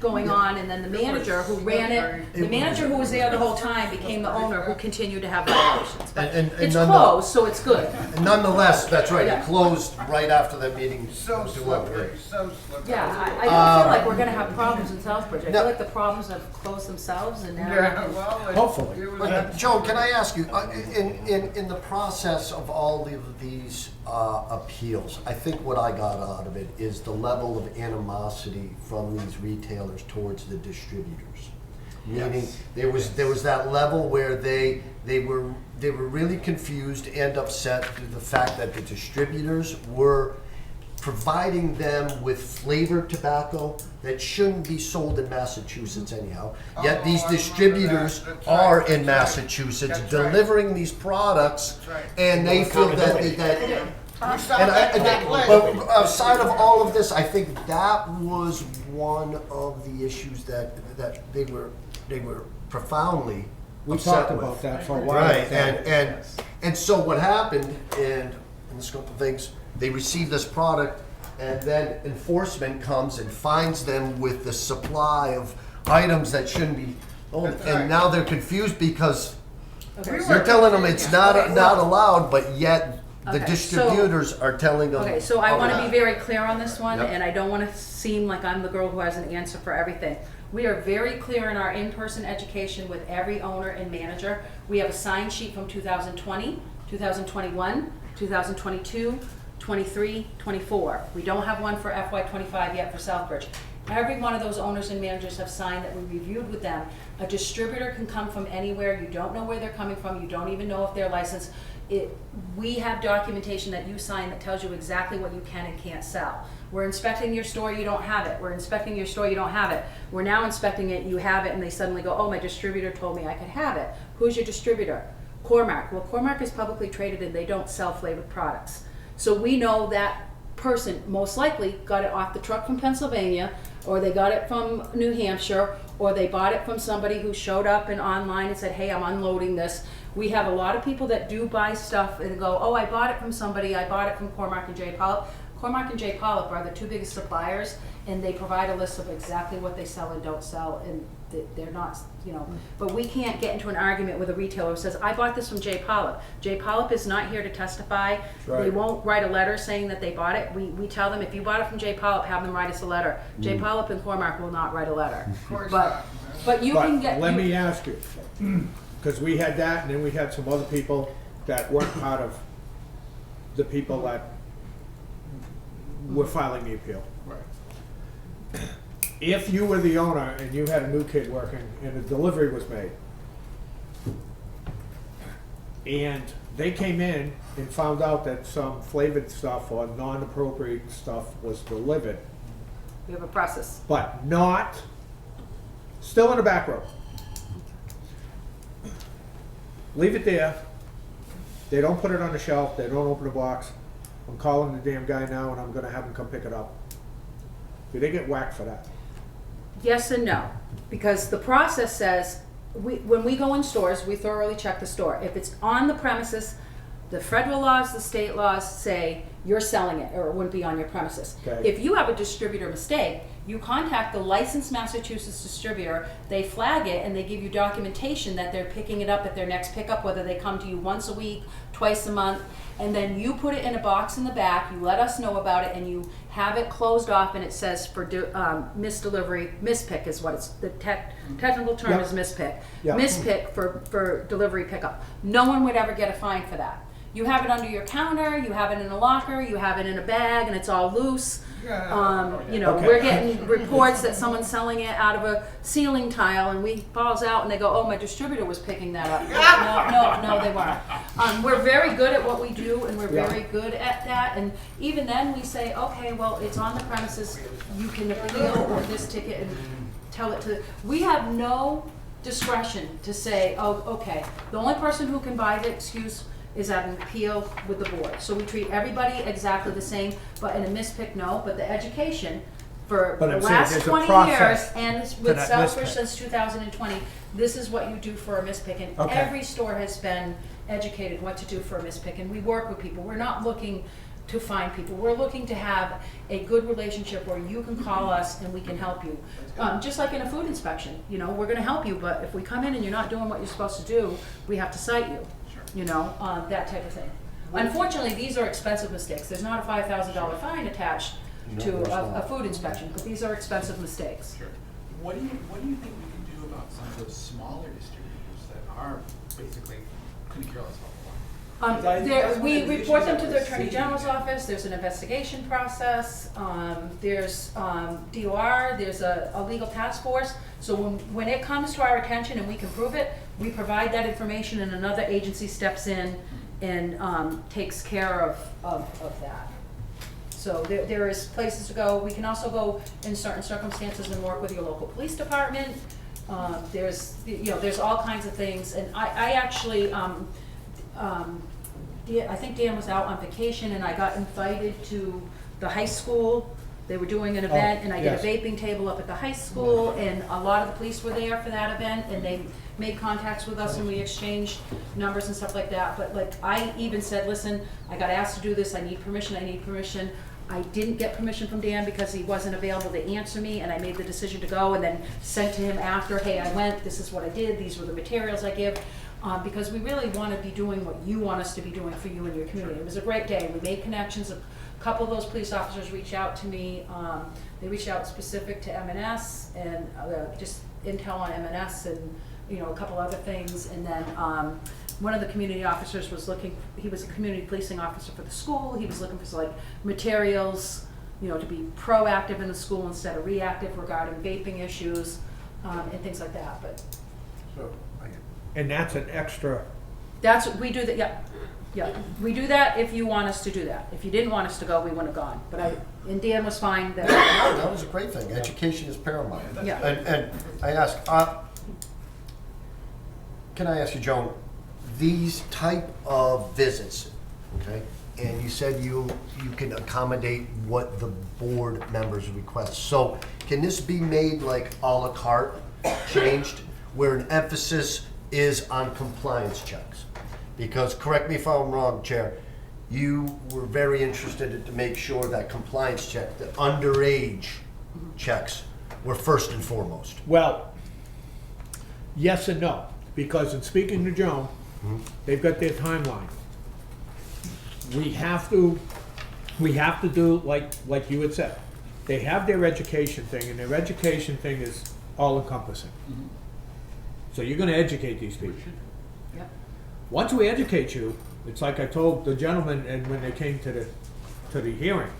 going on, and then the manager who ran it, the manager who was there the whole time became the owner who continued to have violations. But And it's none- closed, so it's good. Nonetheless, that's right, Yeah. it closed right after that meeting. So slippery, so slippery. Yeah, I don't feel like we're gonna have problems in Southbridge. I No. feel like the problems have closed themselves, and now. Yeah, well, Hopefully. it was But, Joe, can I ask you, in the process of all of these appeals, I think what I got out of it is the level of animosity from these retailers towards the distributors. Meaning, there was that level where they were really confused and upset with the fact that the distributors were providing them with flavored tobacco that shouldn't be sold in Massachusetts anyhow. Yet these I remember distributors that. That's are right. in That's right. Massachusetts That's right. delivering these products, That's right. and they feel that We and stopped that list. but outside of all of this, I think that was one of the issues that they were profoundly We upset talked with. about that for a while. Right, and so what happened, and in the scope of things, they received this product, and then enforcement comes and finds them with the supply of items that shouldn't be owned. That's right. And now they're confused because Okay, you're telling them it's not allowed, but yet the Okay, so- distributors are telling them. Okay, so I oh, want to yeah. be very clear on this one, Yep. and I don't want to seem like I'm the girl who has an answer for everything. We are very clear in our in-person education with every owner and manager. We have a sign sheet from 2020, 2021, 2022, 23, 24. We don't have one for FY25 yet for Southbridge. Every one of those owners and managers have signed that we reviewed with them. A distributor can come from anywhere. You don't know where they're coming from. You don't even know if they're licensed. We have documentation that you sign that tells you exactly what you can and can't sell. We're inspecting your store, you don't have it. We're inspecting your store, you don't have it. We're now inspecting it, you have it, and they suddenly go, oh, my distributor told me I could have it. Who's your distributor? Cormac. Well, Cormac is publicly traded and they don't sell flavored products. So we know that person most likely got it off the truck from Pennsylvania, or they got it from New Hampshire, or they bought it from somebody who showed up and online and said, hey, I'm unloading this. We have a lot of people that do buy stuff and go, oh, I bought it from somebody, I bought it from Cormac and J. Polyp. Cormac and J. Polyp are the two biggest suppliers, and they provide a list of exactly what they sell and don't sell, and they're not, you know, but we can't get into an argument with a retailer who says, I bought this from J. Polyp. J. Polyp is not here to testify. They right. won't write a letter saying that they bought it. We tell them, if you bought it from J. Polyp, have them write us a letter. J. Polyp and Cormac will not write a letter. Of course But, not. but you can But get. let you- me ask you, because we had that, and then we had some other people that weren't part of the people that were filing the appeal. Right. If you were the owner and you had a new kid working and a delivery was made, and they came in and found out that some flavored stuff or non-appropriate stuff was delivered, We have a process. but not, still in the back row. Leave it there. They don't put it on the shelf, they don't open the box. I'm calling the damn guy now and I'm gonna have him come pick it up. Do they get whacked for that? Yes and no, because the process says, when we go in stores, we thoroughly check the store. If it's on the premises, the federal laws, the state laws say you're selling it, or it wouldn't be on your premises. Okay. If you have a distributor mistake, you contact the licensed Massachusetts distributor, they flag it, and they give you documentation that they're picking it up at their next pickup, whether they come to you once a week, twice a month, and then you put it in a box in the back, you let us know about it, and you have it closed off, and it says for misdelivery, mispick is what it's, the technical term Yep. is mispick. Yep. Mispick for delivery pickup. No one would ever get a fine for that. You have it under your counter, you have it in a locker, you have it in a bag, and it's all loose. You know, Okay. we're getting reports that someone's selling it out of a ceiling tile, and we falls out and they go, oh, my distributor was picking that up. No, they weren't. We're very good at what we do, and we're Yeah. very good at that, and even then we say, okay, well, it's on the premises, you can appeal or this ticket and tell it to, we have no discretion to say, oh, okay, the only person who can buy the excuse is at an appeal with the board. So we treat everybody exactly the same, but in a mispick, no, but the education for But the I'm saying last there's a 20 years, process and to with that Southbridge mispick. since 2020, this is what you do for a mispick, and Okay. every store has been educated what to do for a mispick, and we work with people. We're not looking to find people. We're looking to have a good relationship where you can call us and we can help you. Just like in a food inspection, you know, we're gonna help you, but if we come in and you're not doing what you're supposed to do, we have to cite you, you know, that type of thing. Unfortunately, these are expensive mistakes. There's not a $5,000 fine attached to there's a not. food inspection, but these are expensive mistakes. Sure. What do you think we can do about some of those smaller distributors that are basically couldn't care less about the law? We one of the report them issues to that the we're Attorney seeing. General's office, there's an investigation process, there's DOR, there's a legal task force. So when it comes to our attention and we can prove it, we provide that information and another agency steps in and takes care of that. So there is places to go. We can also go in certain circumstances and work with your local police department. There's all kinds of things, and I actually, I think Dan was out on vacation, and I got invited to the high school. They were doing an event, and I did a yes. vaping table up at the high school, and a lot of the police were there for that event, and they made contacts with us, and we exchanged numbers and stuff like that. But like, I even said, listen, I got asked to do this, I need permission. I didn't get permission from Dan because he wasn't available to answer me, and I made the decision to go and then sent to him after, hey, I went, this is what I did, these were the materials I give. Because we really want to be doing what you want us to be doing for you and your community. It was a great day. We made connections. A couple of those police officers reached out to me. They reached out specific to M&S and just intel on M&S and a couple other things. And then one of the community officers was looking. He was a community policing officer for the school. He was looking for materials, to be proactive in the school instead of reactive regarding vaping issues and things like that. But. And that's an extra, That's, we do that, yeah. We do that if you want us to do that. If you didn't want us to go, we wouldn't have gone. But and Dan was fine that. No, that was a great thing. Education is paramount. Yeah. And I ask, can I ask you, Joan, these type of visits, okay? And you said you can accommodate what the board members request. So can this be made like a la carte, changed, where an emphasis is on compliance checks? Because, correct me if I'm wrong, Chair, you were very interested to make sure that compliance check, the underage checks, were first and foremost. well, yes and no, because in speaking to Joan, they've got their timeline. We have to do like you had said. They have their education thing, and their education thing is all encompassing. So you're gonna educate these people. Yep. Once we educate you, it's like I told the gentleman and when they came to the hearing,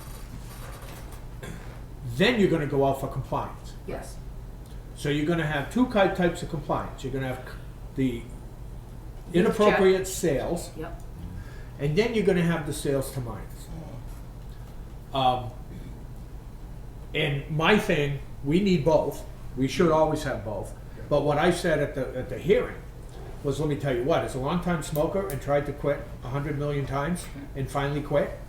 then you're gonna go out for compliance. Yes. So you're gonna have two types of compliance. You're gonna have the inappropriate sales, Yep. and then you're gonna have the sales to minors. And my thing, we need both. We should always have both. But what I said at the hearing was, let me tell you what, as a longtime smoker and tried to quit 100 million times and finally quit,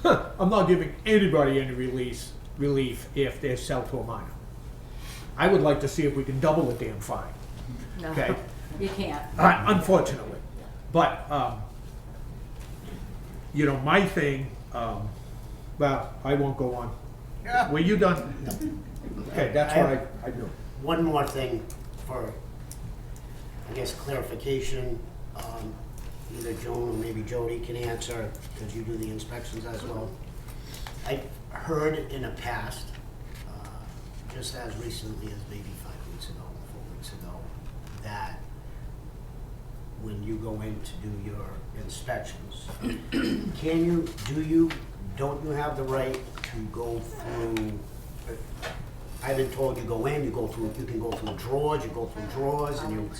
I'm not giving anybody any relief if they sell to a minor. I would like to see if we can double the damn fine. No, Okay. you can't. Unfortunately. But, my thing, well, I won't go on. Were you done? Okay, that's what I do. One more thing for, I guess, clarification. Either Joan or maybe Jody can answer, because you do the inspections as well. I heard in the past, just as recently as maybe 5 weeks ago, 4 weeks ago, that when you go in to do your inspections, don't you have the right to go through, I've been told you go in, you can go through drawers, and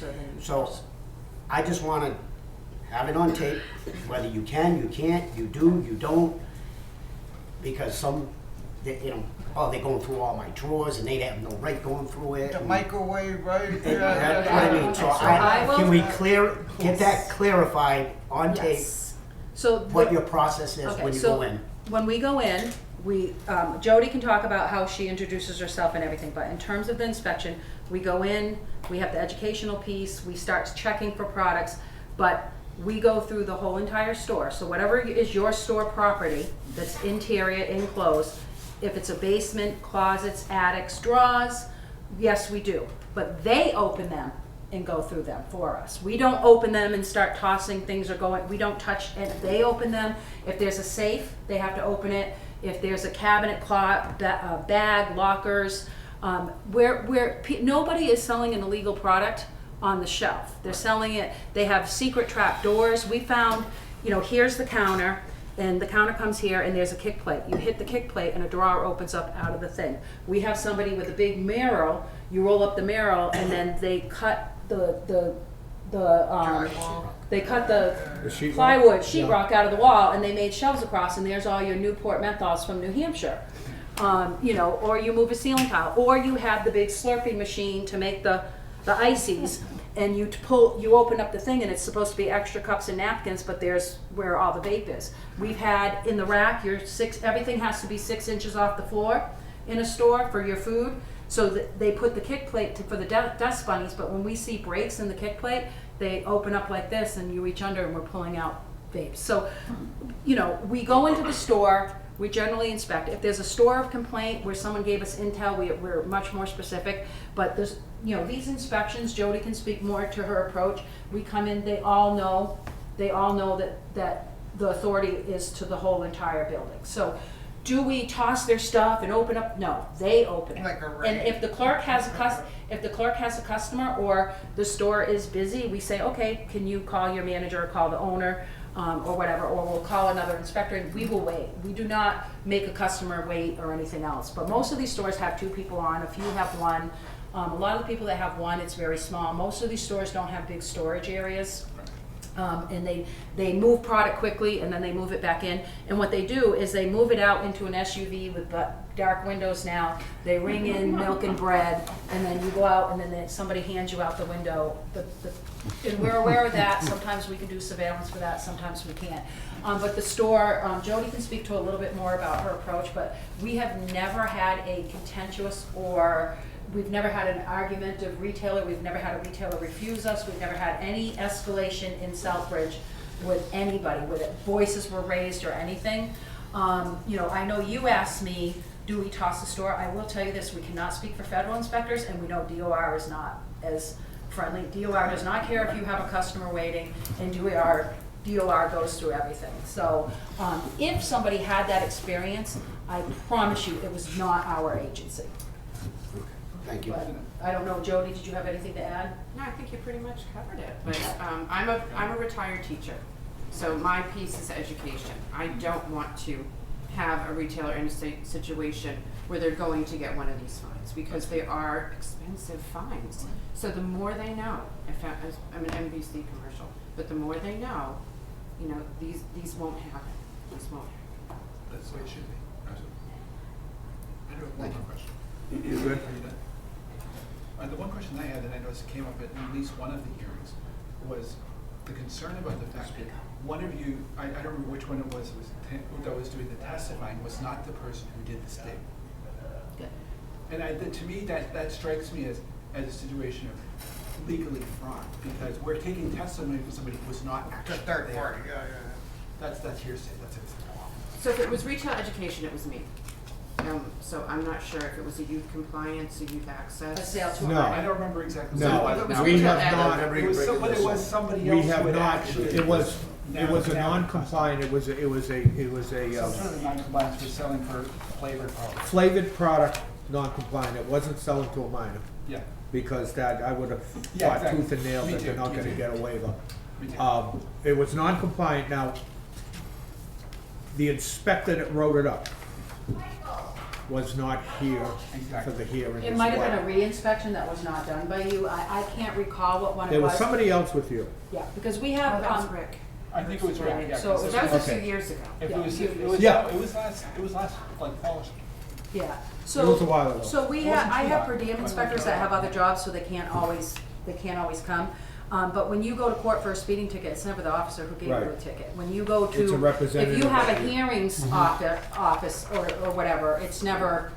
so I just wanna have it on tape, whether you can, you can't, you do, you don't, because they're going through all my drawers and they have no right going through it. The microwave, right? That's what I mean, so I will- can we get that clarified on tape, Yes. So what your process is Okay, when you so go in? when we go in, Jody can talk about how she introduces herself and everything, but in terms of the inspection, we go in, we have the educational piece, we start checking for products, but we go through the whole entire store. So whatever is your store property that's interior, enclosed, if it's a basement, closets, attics, drawers, yes, we do. But they open them and go through them for us. We don't open them and start tossing things or going, we don't touch, and they open them. If there's a safe, they have to open it. If there's a cabinet, bag, lockers, nobody is selling an illegal product on the shelf. They're selling it, they have secret trap doors. We found, here's the counter, and the counter comes here, and there's a kick plate. You hit the kick plate, and a drawer opens up out of the thing. We have somebody with a big mirror. You roll up the mirror, and then they cut they cut the sheetrock? plywood sheetrock out of the wall, and they made shelves across, and there's all your Newport menthols from New Hampshire. Or you move a ceiling tile, or you have the big Slurpee machine to make the ices, and you open up the thing, and it's supposed to be extra cups and napkins, but there's where all the vape is. We've had in the rack, everything has to be 6 inches off the floor in a store for your food. So they put the kick plate for the dust bunnies, but when we see breaks in the kick plate, they open up like this, and you reach under, and we're pulling out vapes. So, we go into the store, We generally inspect. If there's a store of complaint where someone gave us intel, we're much more specific. But there's, you know, these inspections, Jody can speak more to her approach. We come in, they all know that the authority is to the whole entire building. So do we toss their stuff and open up? No, they open it. Like a And raid. if the clerk has a customer or the store is busy, we say, okay, can you call your manager or call the owner, or whatever, or we'll call another inspector and we will wait. We do not make a customer wait or anything else. But most of these stores have 2 people on, a few have 1. A lot of the people that have 1, it's very small. Most of these stores don't have big storage areas. And they move product quickly and then they move it back in. And what they do is they move it out into an SUV with dark windows now. They ring in milk and bread, and then you go out and then somebody hands you out the window. And we're aware of that. Sometimes we can do surveillance for that, sometimes we can't. But the store, Jody can speak to a little bit more about her approach, but we have never had a contentious or we've never had an argumentative retailer. We've never had a retailer refuse us. We've never had any escalation in Southbridge with anybody, whether voices were raised or anything. You know, I know you asked me, do we toss the store? I will tell you this, we cannot speak for federal inspectors, and we know DOR is not as friendly. DOR does not care if you have a customer waiting, and DOR goes through everything. So if somebody had that experience, I promise you it was not our agency. Thank you. But I don't know, Jody, did you have anything to add? No, I think you pretty much covered it, but I'm a retired teacher, so my piece is education. I don't want to have a retailer in a situation where they're going to get one of these fines, because they are expensive fines. So the more they know, I'm an NBC commercial, but the more they know, you know, these won't happen. These won't happen. That's the way it should be. Absolutely. I do have one more question. You good? Are you done? The one question I had that I noticed came up at least one of the hearings was the concern about the fact that one of you, I don't remember which one it was that was doing the testifying, was not the person who did the statement. Good. And to me, that strikes me as a situation of legally fraud, because we're taking testimony from somebody who was not actually The third there. party, yeah. That's hearsay. That's hearsay. So if it was retail education, it was me. So I'm not sure if it was a youth compliance, a youth access. A sale to a No. minor. I don't remember exactly. No, what it was. we have It not. It was somebody else. We who have had not, actually it was a narrowed down. non-compliant, it was Some sort of non-compliance for selling for flavored products. flavored product, non-compliant, it wasn't selling to a minor. Yeah. Because that, I would have Yeah, fought exactly. tooth and nail Me that they're too, not me gonna too. get a waiver. Me too. It was non-compliant. Now, the inspector that wrote it up was not here for Exactly. the hearing It as might have been well. a re-inspection that was not done by you. I can't recall what one it There was. was somebody else with you. Yeah, because we Oh, have, that was Rick. I think it was right. Yeah, so it 'cause was- this That was a Okay. few years ago. If Yeah. it was Yeah. it was last like fall or something. yeah. It was a while ago. So It wasn't I too have long. per diem It wasn't inspectors too that have long. other jobs, so they can't always come. But when you go to court for a speeding ticket, it's never the officer who gave you the Right. ticket. When you go to. It's a representative If you have a of you. hearings office or whatever, it's never,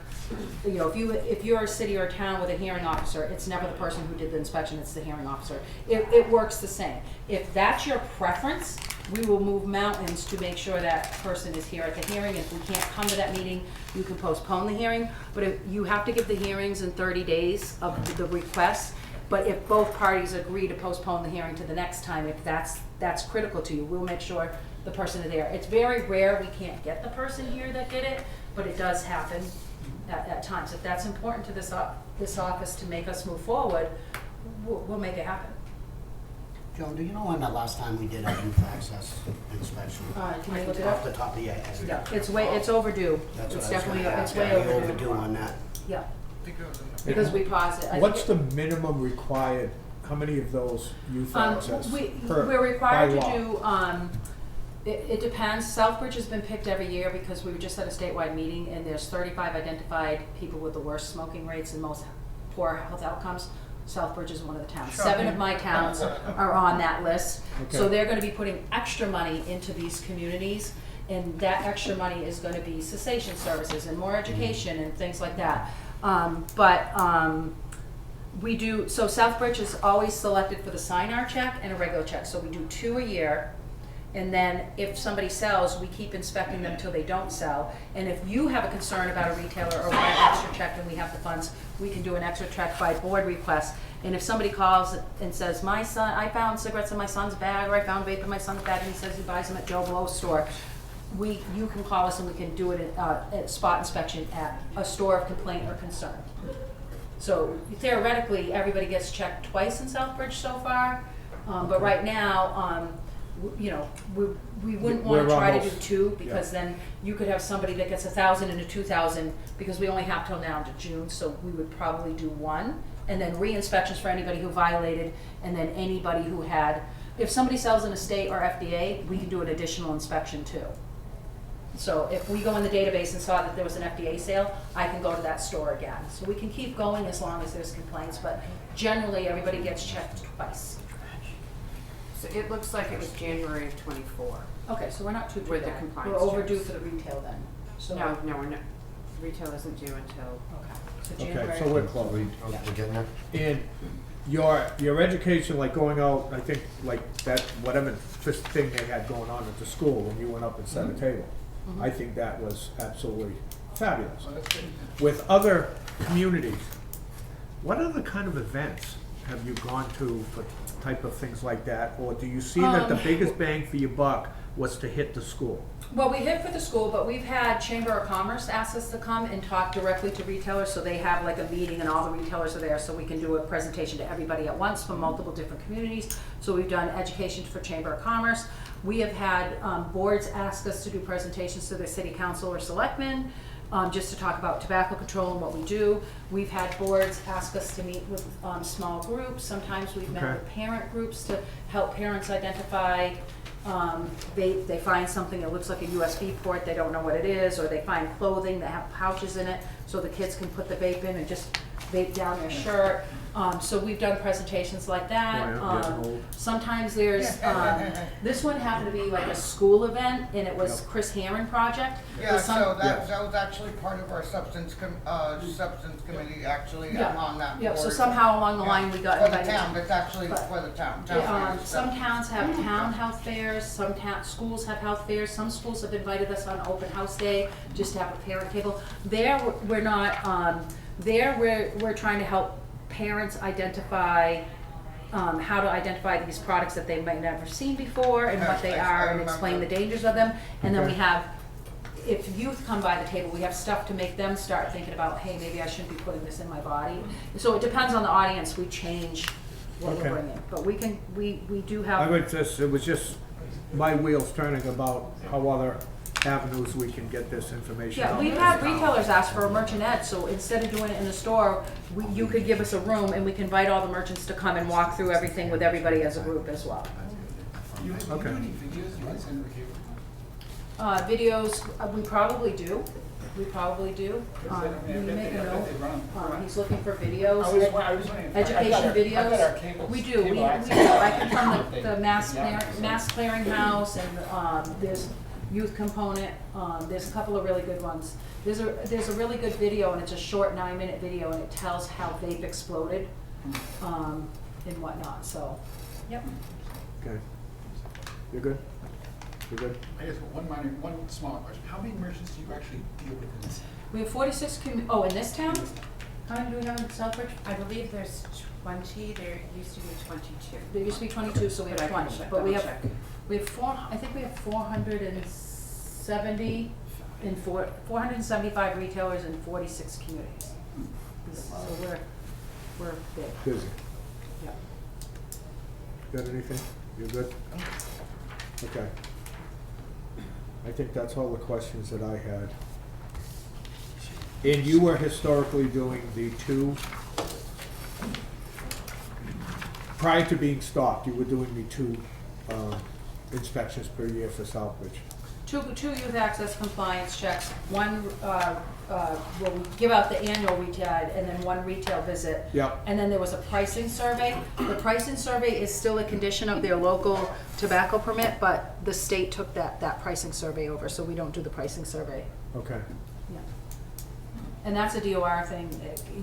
you know, if you're a city or a town with a hearing officer, it's never the person who did the inspection, it's the hearing officer. It works the same. If that's your preference, we will move mountains to make sure that person is here at the hearing. If we can't come to that meeting, you can postpone the hearing. But if you have to give the hearings in 30 days of the request. But if both parties agree to postpone the hearing to the next time, if that's critical to you, we'll make sure the person is there. It's very rare we can't get the person here that did it, but it does happen at times. If that's important to this office to make us move forward, we'll make it happen. Joe, do you know when the last time we did a youth access inspection? Can you look it Off up? the top of your head? Yeah, it's overdue. That's what It's I was definitely, gonna it's ask. way Are you overdue. overdue on that? Yeah, I think it was in because we paused it. I think What's it- the minimum required, how many of those youth access? We're required by to law? do, it depends. Southbridge has been picked every year because we were just at a statewide meeting and there's 35 identified people with the worst smoking rates and most poor health outcomes. Southbridge is one of the towns. 7 of my towns are on that list. So Okay. they're gonna be putting extra money into these communities, and that extra money is gonna be cessation services and more education and things like that. We do, so Southbridge is always selected for the sign-our check and a regular check, so we do 2 a year. And then if somebody sells, we keep inspecting them until they don't sell. And if you have a concern about a retailer or want an extra check and we have the funds, we can do an extra check by board request. And if somebody calls and says, my son, I found cigarettes in my son's bag, or I found vape in my son's bag, and he says he buys them at Joe Blow's store, you can call us and we can do it at spot inspection at a store of complaint or concern. So theoretically, everybody gets checked twice in Southbridge so far, but right now, you know, we wouldn't want We're to try to do almost- two, because then you could have somebody that gets 1,000 and a 2,000, because we only have till now to June, so we would probably do one, and then re-inspections for anybody who violated, and then anybody who had, if somebody sells in a state or FDA, we can do an additional inspection too. So if we go in the database and saw that there was an FDA sale, I can go to that store again. So we can keep going as long as there's complaints, but generally, everybody gets checked twice. So it looks like it was January of '24. Okay, so we're not too With the bad. compliance We're overdue checks. for the retail then. So No, we're not. Retail isn't due until, Okay, so Okay, January. so we're close. We're getting there? And your education, like going out, I think, like that, whatever first thing they had going on at the school, when you went up and set a table, I think that was absolutely fabulous. So that's good. With other communities, what other kind of events have you gone to for type of things like that? Or do you see that the biggest bang for your buck was to hit the school? Well, we hit for the school, but we've had Chamber of Commerce ask us to come and talk directly to retailers, so they have like a meeting and all the retailers are there, so we can do a presentation to everybody at once from multiple different communities. So we've done education for Chamber of Commerce. We have had boards ask us to do presentations to the city council or selectmen, just to talk about tobacco control and what we do. We've had boards ask us to meet with small groups. Sometimes we've met Okay. with parent groups to help parents identify. They find something that looks like a USB port, they don't know what it is, or they find clothing that have pouches in it, so the kids can put the vape in and just vape down their shirt. So we've done presentations like that. Oh, yeah, getting old. Sometimes there's, this one happened to be like a school event, and it was Yep. Chris Herron project. Yeah, With some- so Yes. that was actually part of our substance committee, actually, Yeah. on that board. Yeah, so somehow along the line, we got For the invited. town, that's actually But- for the town. Some towns have town health fairs, some schools have health fairs, some schools have invited us on open house day, just to have a parent table. There, we're not, we're trying to help parents identify, how to identify these products that they might never seen before and what they are, and explain the dangers of them. And then we Okay. have, if youth come by the table, we have stuff to make them start thinking about, hey, maybe I shouldn't be putting this in my body. So it depends on the audience, we change what Okay. we're bringing, but we do I have, would just, it was just my wheels turning about how other avenues we can get this information yeah, out. we've had retailers ask for a merchant ed, so instead of doing it in the store, you could give us a room and we can invite all the merchants to come and walk through everything with everybody as a group as well. You do Okay. any videos you can send to people? Videos, we probably do, we probably do. I You bet make they- a I bet note, they run. he's looking for I videos. was wondering. I Education thought our videos, cable- we do, cable access I can from thing. the mass Yeah. clearinghouse, and, there's youth component, there's a couple of really good ones. There's a really good video, and it's a short 9-minute video, and it tells how vape exploded, and whatnot, so, yep. Okay. You're good? You're good? I guess one small question. How many merchants do you actually deal with in this? We have 46 in this town? How many do we have in Southbridge? I believe there's 20, there used to be 22. There used to be 22, so we have But I can 20, check- but we double have, check. I think we have 470 and 475 retailers in 46 communities. So we're big, Busy. yeah. Got anything? You're good? Okay. I think that's all the questions that I had. And you were historically doing the two, prior to being stopped, you were doing the two inspections per year for Southbridge. Two youth access compliance checks, one, where we give out the annual retail, and then one retail visit. Yep. And then there was a pricing survey. The pricing survey is still a condition of their local tobacco permit, but the state took that pricing survey over, so we don't do the pricing survey. Okay. Yeah. And that's a DOR thing.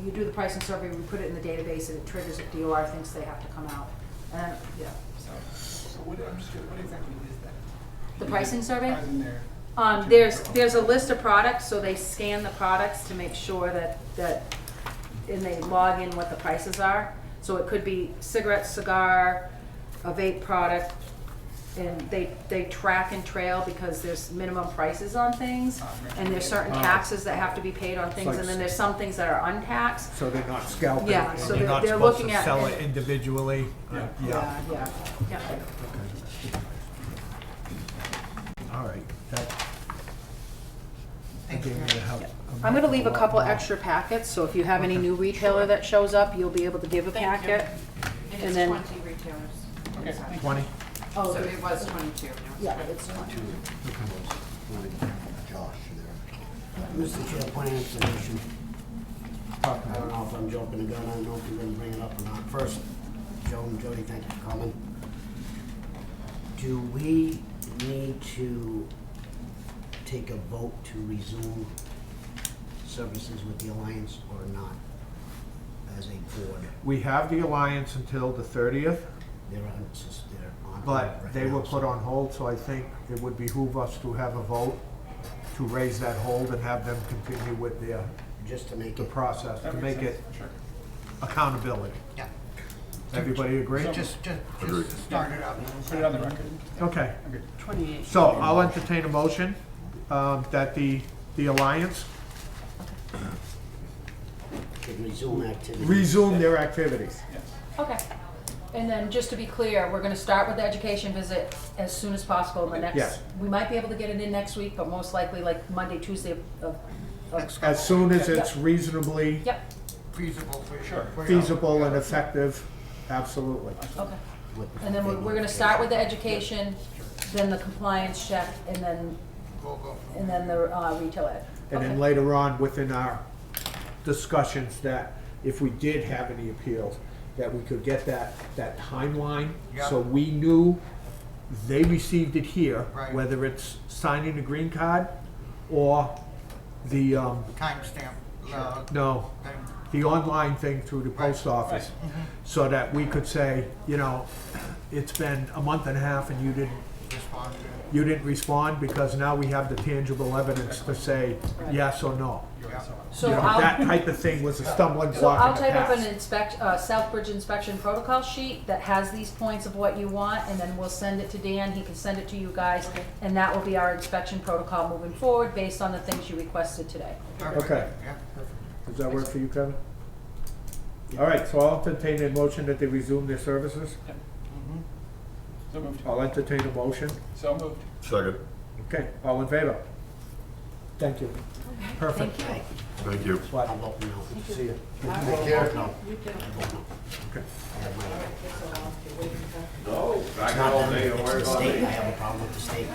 You do the pricing survey, we put it in the database, and it triggers if DOR thinks they have to come out. And, yeah, so. So what, I'm just curious, what exactly is that? The pricing survey? I was in there. There's a list of products, so they scan the products to make sure that, and they log in what the prices are. So it could be cigarette, cigar, a vape product, and they track and trail because there's minimum prices on things, and there's certain taxes that have to be paid on things, and then there's some things that are untaxed. So they're not scalping, Yeah, and so you're not they're supposed looking to at- sell it individually. Yeah. All right. That gave me a help. I'm gonna leave a couple lot more. extra packets, so if you have any new retailer that shows up, you'll be able to give a Thank you. packet. And And it's then- 20 retailers. Okay, inside. 20? Oh, So it was 22. now it's yeah, 20. it's 20. Josh, there. Mr. Chair, point of information. I don't know if I'm jumping the gun, I don't know if you're gonna bring it up or not. First, Joe and Jody, thank you for coming. Do we need to take a vote to resume services with the Alliance or not, as a board? We have the alliance until the 30th, They're on but right they now, were put on hold, so I think it would behoove us to have a vote to raise that hold and have them continue with their, just to make the it. process, to that make makes it sense. Sure. accountability. Yeah. Everybody agree? Just start it up. Put it on the record. Okay, 28. so I'll entertain a motion that the alliance Can resume activity. resume their activities. Yes. Okay. And then, just to be clear, we're gonna start with the education visit as soon as possible in the Yeah. next, we might be able to get it in next week, but most likely like Monday, Tuesday of As soon as it's reasonably yep, Feasible for Sure. feasible and effective, absolutely. okay. And then we're gonna start with the education, then the compliance check, and then the retail ed. And then Okay. later on, within our discussions, that if we did have any appeals, that we could get that timeline, so Yeah. we knew they received it here, Right. whether it's signing the green card or the, Timestamp, no, thing. the online thing through the post office, so that we could say, you know, it's been a month and a half and you didn't respond, because now we have the tangible evidence to say yes or no. So You know, that type of thing was a stumbling So block I'll in the type up an past. Southbridge inspection protocol sheet that has these points of what you want, and then we'll send it to Dan, he can send it to you guys, and that will be our inspection protocol moving forward, based on the things you requested today. Okay. Yeah. Does that work for you, Kevin? All right, so I'll entertain a motion that they resume their services. So moved. I'll entertain a motion. So moved. Second. Okay, all in favor? Thank you. Perfect. Thank you. Thank you. What? I'll vote no. See you. Take care. No. Okay. It's not that it's the state, I have a problem with the state,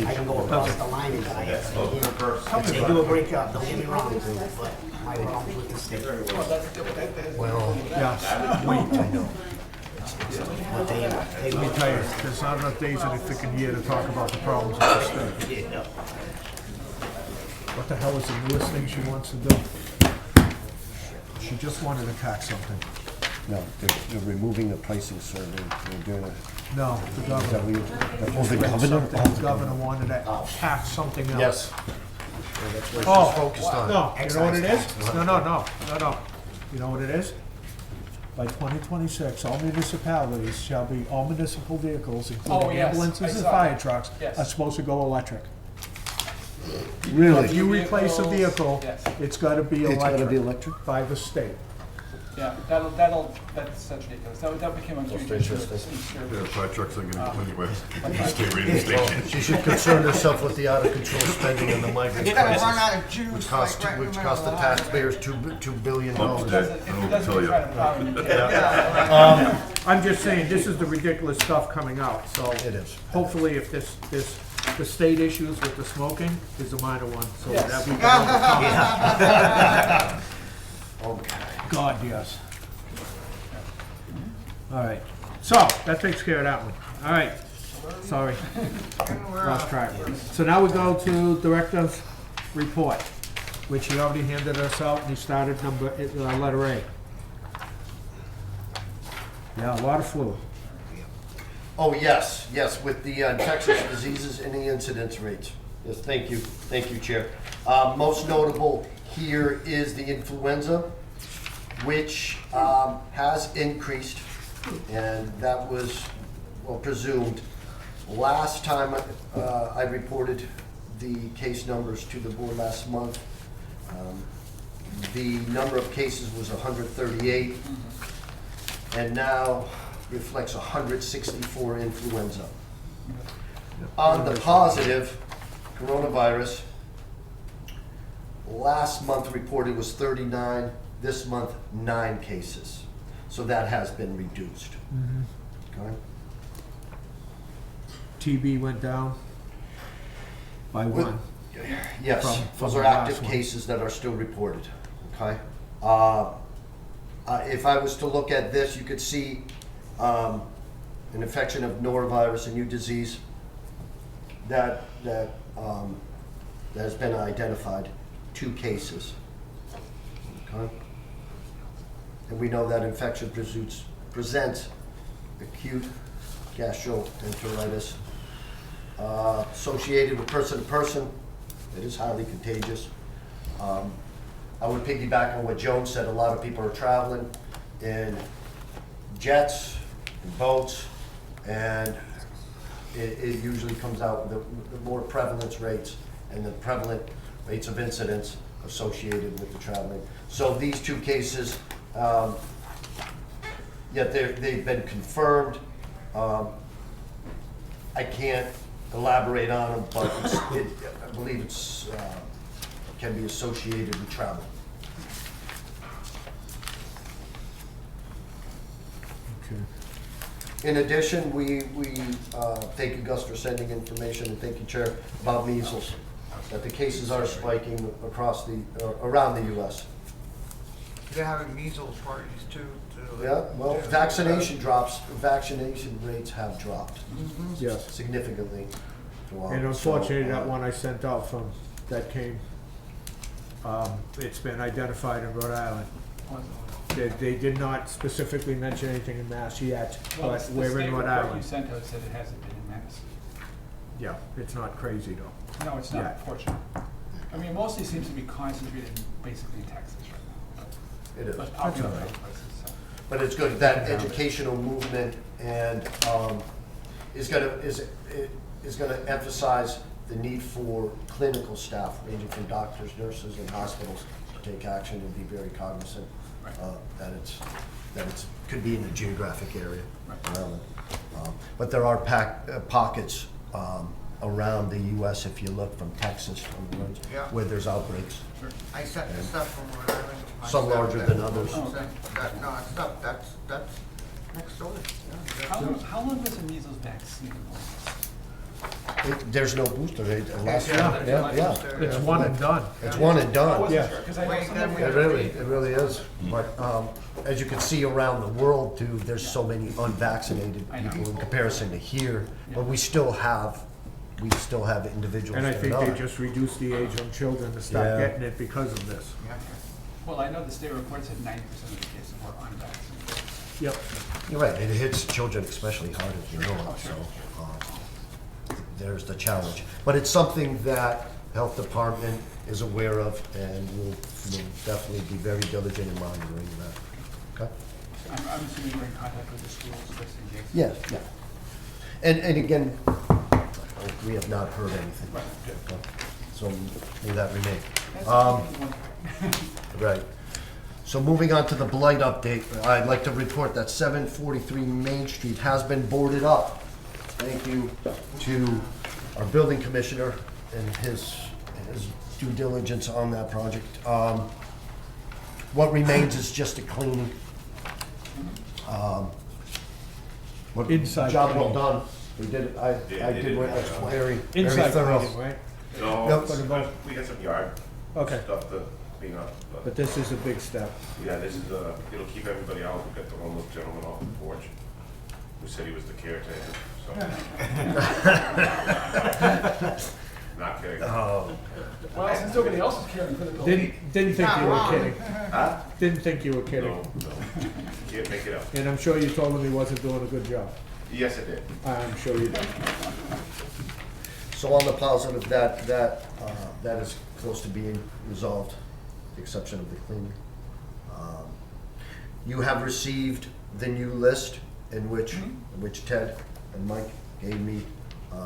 I can go across the line and I can't. They do a great job, don't get me wrong, but my problem's with the state. Well, Yeah, I know. But they let me tell you, there's not enough days in the thick and here to talk about the problems with the state. Yeah. What the hell is the newest thing she wants to do? She just wanted to tax something. no, they're removing the pricing survey. They're doing a, No, the is that governor. what the governor? Something, the governor wanted to tax something else. Yes. That's what Oh, she's focused on. no, you know what it is? Excise No. You know what it is? By 2026, all municipalities shall be, all municipal vehicles, Oh, including yes, I ambulances and saw fire that. trucks, Yes. are supposed to go electric. If Really? you replace a vehicle, Yes. it's gotta be It's gotta be electric electric? by the state. Yeah, that's such ridiculous. That became a huge issue. Yeah, fire trucks are gonna anyway. State radio station. She should concern herself with the out-of-control spending and the migrant It's gonna run crisis, out of juice which like cost, right in the which middle cost of the highway. taxpayers $2 billion. Pump If it. it I will doesn't, tell we you. try to power it. I'm just saying, this is the ridiculous stuff coming out, so. It is. Hopefully, if the state issues with the smoking is a minor one, so Yes. that we can overcome. Okay. God, yes. All right, so that takes care of that one. All right, sorry, lost track. So now we go to Director's Report, which he already handed us out, and he started letter A. Yeah, a lot of flu. Oh, yes, with the infectious diseases and the incidence rates. Yes, thank you, Chair. Most notable here is the influenza, which has increased, and that was, well, presumed. Last time I reported the case numbers to the board last month, the number of cases was 138, and now reflects 164 influenza. On the positive, coronavirus, last month reported was 39, this month 9 cases. So that has been reduced. Okay? TB went down by one. Yes, From those the are last active one. cases that are still reported, okay? If I was to look at this, you could see an infection of norovirus, a new disease that has been identified, 2 cases, okay? And we know that infection presents acute gastroenteritis associated with person to person. It is highly contagious. I would piggyback on what Joan said. A lot of people are traveling in jets, in boats, and it usually comes out with the more prevalence rates and the prevalent rates of incidence associated with the traveling. So these 2 cases, yet they've been confirmed. I can't elaborate on them, but I believe it's can be associated with travel. Okay. In addition, we thank you, Gus, for sending information, and thank you, Chair, about measles, that the cases are spiking across around the U.S. They're having measles parties too. Yeah, well, vaccination rates have dropped Yes. significantly throughout. And So, unfortunately, that one I sent out that came, it's been identified in Rhode Island. They did not specifically mention anything in Mass yet, Well, but the we're state in Rhode report Island. you sent out said it hasn't been in Mass. Yeah, it's not crazy though. No, it's Yeah. not, fortunately. I mean, it mostly seems to be concentrated basically in Texas right now. It is. But probably That's all other right. places, so. But it's good, that educational movement and is gonna emphasize the need for clinical staff, ranging from doctors, nurses, and hospitals, to take action and be very cognizant Right. that it's could be in a geographic area. Right. around it. But there are pockets around the U.S., if you look from Texas onwards, Yeah. where there's outbreaks. I sent the stuff from Rhode Island. Some larger than others. No, that's next door. Yeah, How long does a measles vaccine last? There's no booster rate unless, Yeah. yeah. It's one and done. It's one and I done. wasn't Yeah. sure, 'cause I know Wait, some then of we the- have- It really is. But as you can see around the world too, there's so many unvaccinated I know. people in comparison to here. But we still have individuals And I that think are they not. just reduced the age on children to start Yeah. getting it because of this. Well, I know the state report said 90% of the cases were unvaccinated. Yep. You're right, it hits children especially hard, as you know, so there's the challenge. But it's something that Health Department is aware of and will definitely be very diligent in monitoring that. Okay? I'm assuming you're in contact with the schools just in case. Yeah, yeah. And again, we have not heard anything. Right, good. Okay? So may that remain. That's one- Right. So moving on to the blight update, I'd like to report that 743 Main Street has been boarded up. Thank you to our building commissioner and his due diligence on that project. What remains is just a cleaning. What- Inside Job well cleaning. done. We did, it. I did, it's very Inside thorough. cleaning, right? No, Yep. we got some yard Okay, stuff to clean up, but this is a big step. yeah, this is, it'll keep everybody out. We got the homeless gentleman off the porch, who said he was the caretaker, so. Not kidding. Well, since nobody else is caring for the building. Didn't think you were kidding. Huh? Didn't think you were No, kidding. no, can't make it up. And I'm sure you told him he wasn't doing a good job. Yes, it did. I'm sure you did. So on the positive, that is close to being resolved, with the exception of the cleaning. You have received the new list in which Ted and Mike gave me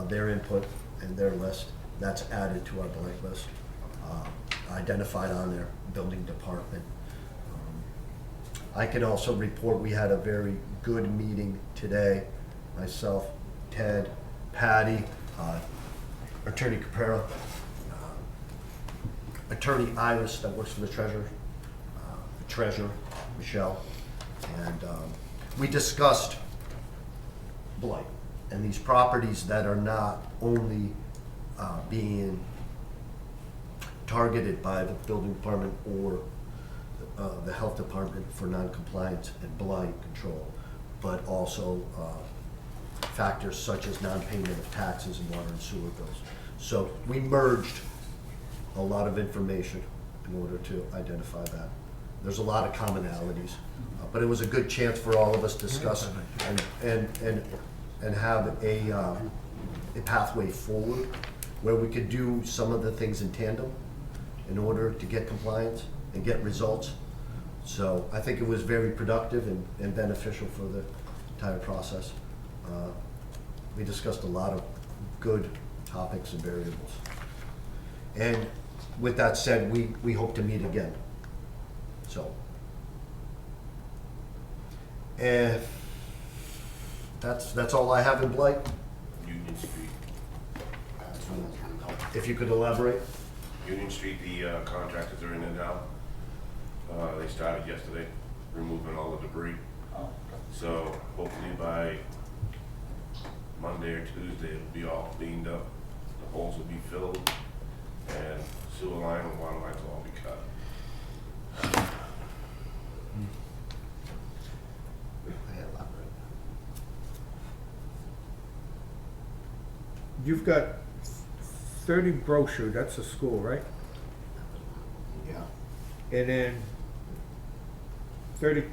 their input and their list. That's added to our blank list, identified on their building department. I can also report we had a very good meeting today. Myself, Ted, Patty, Attorney Caprera, Attorney Iris that works for the treasurer, Michelle, and we discussed blight and these properties that are not only being targeted by the building department or the health department for non-compliance and blight control, but also factors such as non-payment of taxes and water and sewer bills. So we merged a lot of information in order to identify that. There's a lot of commonalities, but it was a good chance for all of us to discuss and have a pathway forward where we could do some of the things in tandem in order to get compliance and get results. So I think it was very productive and beneficial for the entire process. We discussed a lot of good topics and variables. And with that said, we hope to meet again. So, if that's all I have in blight. Union Street. If you could elaborate. Union Street, the contractors are in there now. They started yesterday, removing all the debris. So hopefully by Monday or Tuesday, it'll be all cleaned up. The holes will be filled, and sewer line and water lines will all be cut. You've got 30 brochure, that's a school, right? Yeah. And then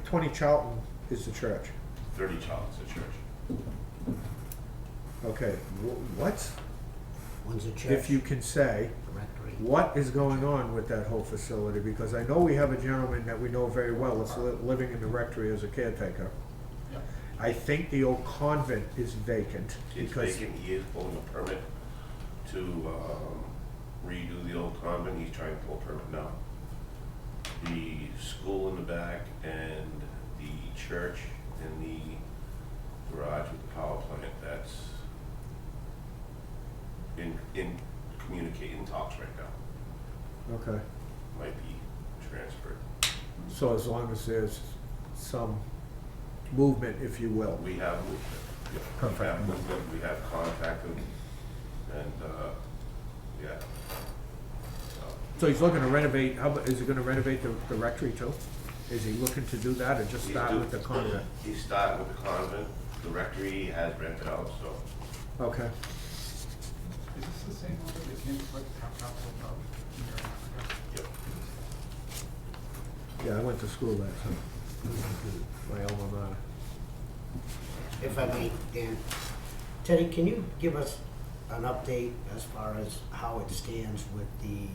20 Charlton is the church. 30 Charlotte's the church. Okay, what, One's a church. if you can say, Rectory. what is going on with that whole facility? Because I know we have a gentleman that we know very well that's living in the rectory as a caretaker. Yep. I think the old convent is vacant. It's because vacant. He is pulling a permit to redo the old convent. He's trying to pull a permit now. The school in the back and the church and the garage with the power plant, that's in communicating talks right now. Okay, Might be transferred. so as long as there's some movement, if you will. We have movement. Yeah, Perfect. We have movement. We have contacted, and yeah. So he's looking to renovate, is he gonna renovate the rectory too? Is he looking to do that, or just He's start do- with the convent? He started with the convent. The rectory has rented out, so. Okay, Is this the same one that came to like top about a year and a half ago? Yep. yeah, I went to school there, so, my alma mater. If I may, Dan, Teddy, can you give us an update as far as how it stands with the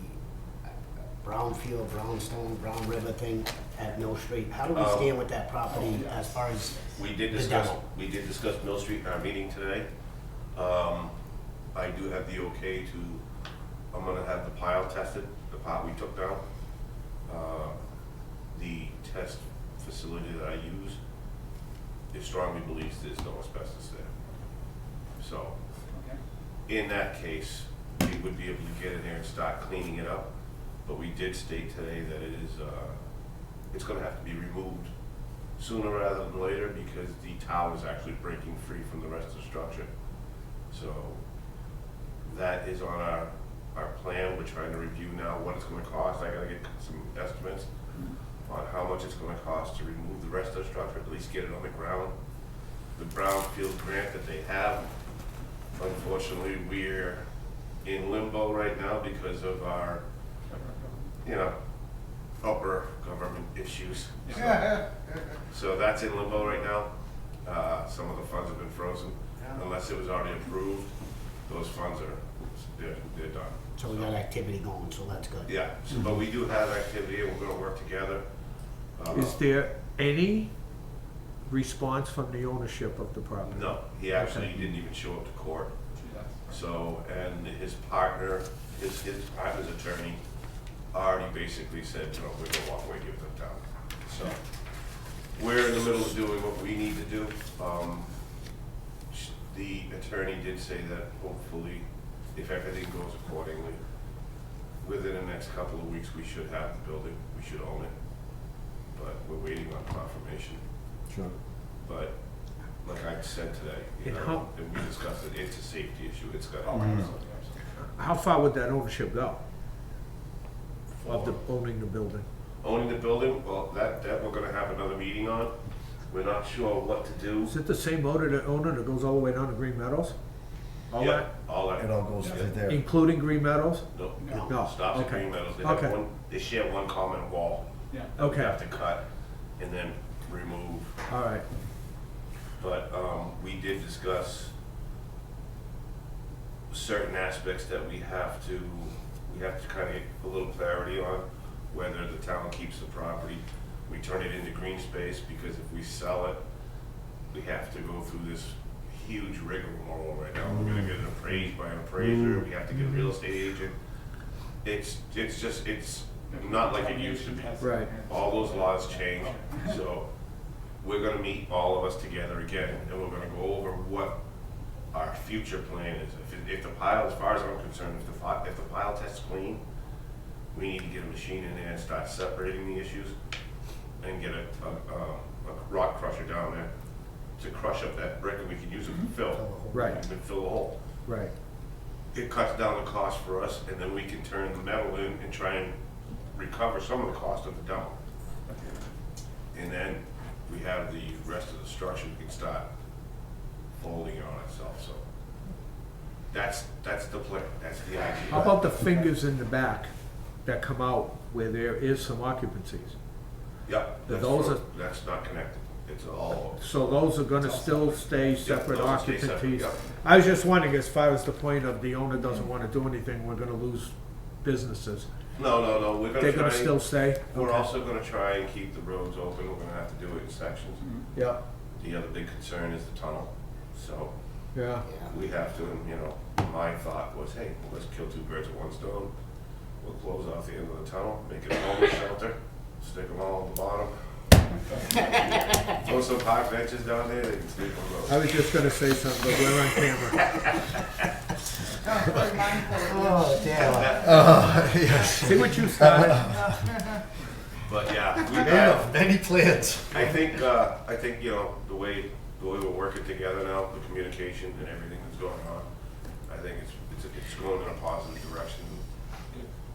brownfield, brownstone, brown river thing at Mill Street? How do we stand with that property as far as We did the discuss, demo? Mill Street in our meeting today. I do have the okay to, I'm gonna have the pile tested, the part we took down. The test facility that I use, it strongly believes there's no asbestos there. So, Okay. in that case, we would be able to get in there and start cleaning it up. But we did state today that it is, it's gonna have to be removed sooner rather than later because the tower is actually breaking free from the rest of the structure. So that is on our plan. We're trying to review now what it's gonna cost. I gotta get some estimates on how much it's gonna cost to remove the rest of the structure, at least get it on the ground. The brownfield grant that they have, unfortunately, we're in limbo right now because of our, upper government issues. So that's in limbo right now. Some of the funds have been frozen. Unless it was already approved, those funds are, they're done. So we got activity going, so that's good. Yeah, but we do have activity and we're gonna work together. Is there any response from the ownership of the property? No, he actually didn't even show up to court. So, and his partner, his partner's attorney already basically said, you know, we're gonna walk away, give it to the town. So, we're in the middle of doing what we need to do. The attorney did say that hopefully, if everything goes accordingly, within the next couple of weeks, we should have the building, we should own it. But we're waiting on confirmation. Sure. But like I said today, you And know, and we discussed it, it's a safety issue, it's got. How far would that ownership go? Of the, owning the building? Owning the building, well, that we're gonna have another meeting on. We're not sure what to do. Is it the same owner that goes all the way down to Green Meadows? All Yeah, that? all that. It all goes to there. Including Green Meadows? No, No, stops at okay. Green Meadows. They have Okay. one, they share one common wall. Yeah. that we Okay. have to cut and then remove. All right. But, we did discuss certain aspects that we have to kind of get a little clarity on, whether the town keeps the property, we turn it into green space, because if we sell it, we have to go through this huge rigmarole right now. We're gonna get it appraised by an appraiser, we have to get a real estate agent. It's not like it used to be. Right. All those laws change, so we're gonna meet all of us together again, and we're gonna go over what our future plan is. If the pile, as far as I'm concerned, if the pile tests clean, we need to get a machine in there and start separating the issues, and get a rock crusher down there to crush up that brick, and we can use it to fill. Right. And fill the hole. Right. It cuts down the cost for us, and then we can turn the metal in and try and recover some of the cost of the dump. And then we have the rest of the structure, we can start folding it on itself, so. That's the plan, that's the idea. How about the fingers in the back that come out where there is some occupancies? Yep, that's not connected, it's all. So those are gonna still stay separate those will stay separate, occupancies? yep. I was just wondering, as far as the point of the owner doesn't wanna do anything, we're gonna lose businesses. No, we're gonna try. They're gonna still stay? We're Okay. also gonna try and keep the roads open, we're gonna have to do it in sections. Yeah, The other big concern is the tunnel, so yeah. we have to, and, you know, my thought was, hey, let's kill two birds with one stone. We'll close off the end of the tunnel, make it a homeless shelter, stick them all at the bottom. Throw some park benches down there, they can sleep on I those. was just gonna say something, but we're on camera. Don't put mine for Oh, damn. See what you started? But yeah, we Many have, of many plans. I think, you know, the way we're working together now, the communication and everything that's going on, I think it's going in a positive direction.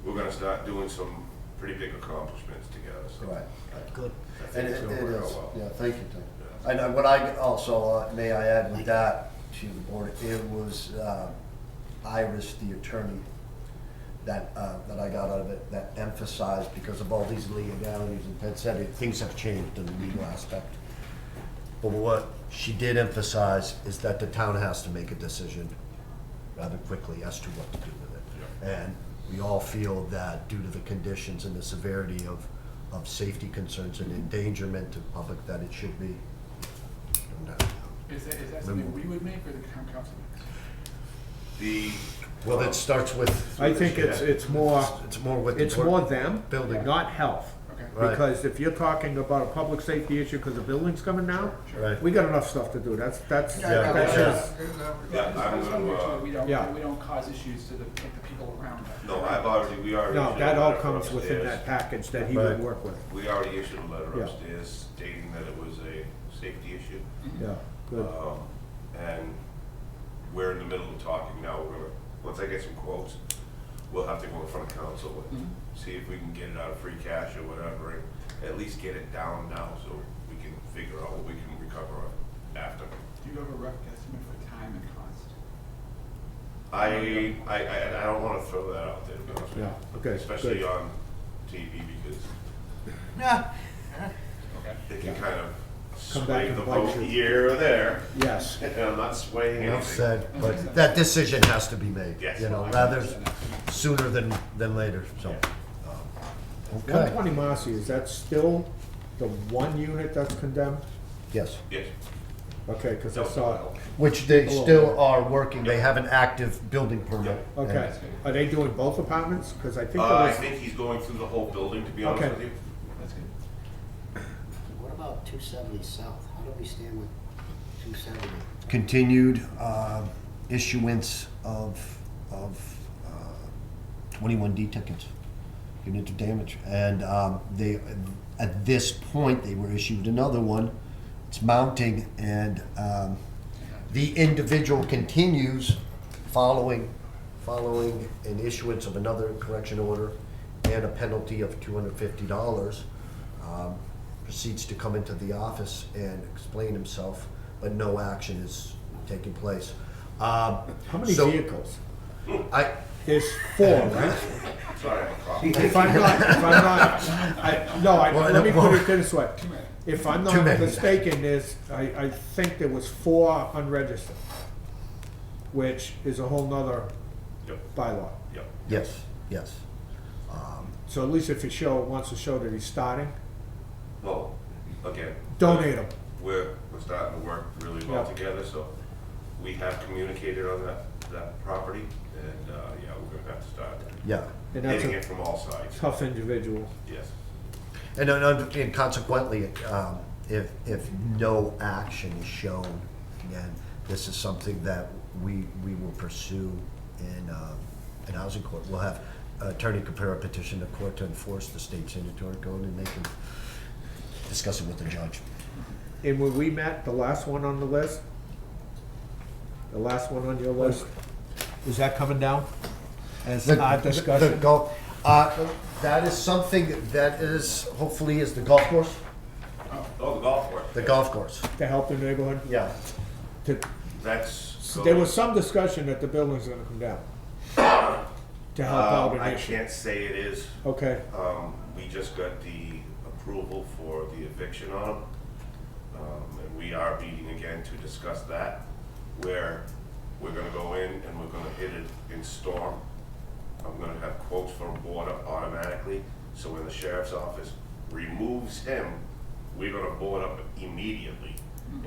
We're gonna start doing some pretty big accomplishments together, so. Right. Good. I think And it's it gonna work out is, well. yeah, thank you, Tim. And what I also, may I add with that to the board, it was Iris, the attorney, that I got out of it, that emphasized, because of all these legalities, and Ted said it, things have changed in the legal aspect. But what she did emphasize is that the town has to make a decision rather quickly as to what to do with it. And we all feel that due to the conditions and the severity of safety concerns and endangerment to the public, that it should be done down. Is that something we would make or the town council makes? Well, it starts with. I think it's more with. the It's board- more them, Building. not health. Okay. Right. Because if you're talking about a public safety issue because the building's coming down, Right. we got enough stuff to do. That's Yeah, just, Yeah, I'm Just wanna make sure gonna, Yeah. we don't cause issues to the people around us. no, we already. no, issued that a all letter comes within upstairs. that package that he Right. would work with. We already issued a letter Yeah. upstairs stating that it was a safety issue. Yeah, good. And we're in the middle of talking now, once I get some quotes, we'll have to go in front of council and see if we can get it out of free cash or whatever, and at least get it down now so we can figure out what we can recover on after. Do you have a rough estimate for time and cost? I don't wanna throw that out there, to be honest with you. Yeah, okay, Especially good. on TV, because Yeah. Okay. it can kind of come back sway and the bite vote you. here or there. Yes. And I'm not swaying anything. Enough said, but that decision has to be made, Yes. you know, rather sooner than later, so. Okay, 120 Marcy, is that still the one unit that's condemned? yes, Yes. Okay, because I saw it. which they still are working, they have an active building permit. Okay, are they doing both apartments? Because I think there I was, think he's going through the whole building, to be honest Okay. with you. That's good. What about 270 South? How do we stand with 270? Continued issuance of 21D tickets, unit of damage. And they, at this point, they were issued another one. It's mounting, and the individual continues following an issuance of another correction order and a penalty of $250. Proceeds to come into the office and explain himself, but no action is taking place. how many so vehicles? There's 4, right? Sorry, I'm a cop. If I'm not, let me put it this way. Too many. If I'm Too not many. mistaken, I think there was 4 unregistered, which is a whole nother Yep, bylaw. yep. Yes. So at least if he wants to show that he's starting, Well, again. donate them. We're starting to work really well Yeah. together, so we have communicated on that property, and, yeah, we're gonna have to start Yeah. And that's hitting a it from all sides. tough individual. Yes. And consequently, if no action is shown, again, this is something that we will pursue in housing court. We'll have attorney prepare a petition to court to enforce the state sanitary code, and they can discuss it with the judge. And when we met, the last one on the list, the last one on your list, is that coming down as our The discussion? golf, that is something that is, hopefully, is the golf course? Oh, the golf course. The golf course, To help the neighborhood? yeah. That's. There was some discussion that the building's gonna come down. To help out an I issue. can't say it is. Okay, We just got the approval for the eviction on them. And we are meeting again to discuss that, where we're gonna go in and we're gonna hit it in storm. I'm gonna have quotes from board up automatically, so when the sheriff's office removes him, we're gonna board up immediately.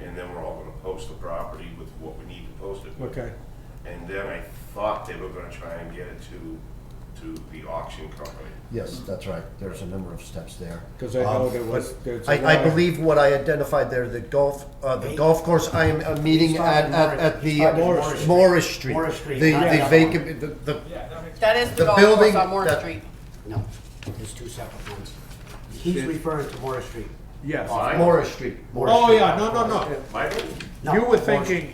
And then we're all gonna post the property with what we need to post it with. okay. And then I thought they were gonna try and get it to the auction company. Yes, that's right. There's a number of steps there. 'Cause I know there was- there's a lot I of- believe what I identified there, the golf course, I am meeting at the Morris Street. Morris Street, The not the other vacant, the, Yeah, that makes. That is the The golf course building on Morris that- Street. No, there's 2 separate ones. He's referring to Morris Street. Yes. Mine? Morris Street. Oh, yeah, no. Michael? No, You were thinking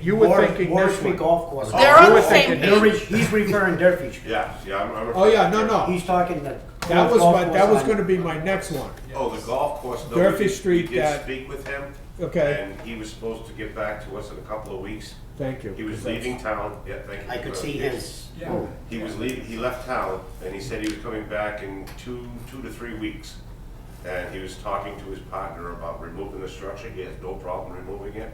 Morris this Street one. Golf Course. They're on you the were same thinking page. He's referring Durfee Street. Yeah, I'm. Oh, yeah, no. He's talking the. That was golf my, course that was on- gonna be my next one. Oh, the golf course. no, Durfee we Street, did that- speak with him. Okay, And he was supposed to get back to us in a couple of weeks. thank you. He was 'cause that's- leaving town. Yeah, thank you. I could see his. Yeah. He was leaving, he left town, and he said he was coming back in two to 3 weeks. And he was talking to his partner about removing the structure. He has no problem removing it.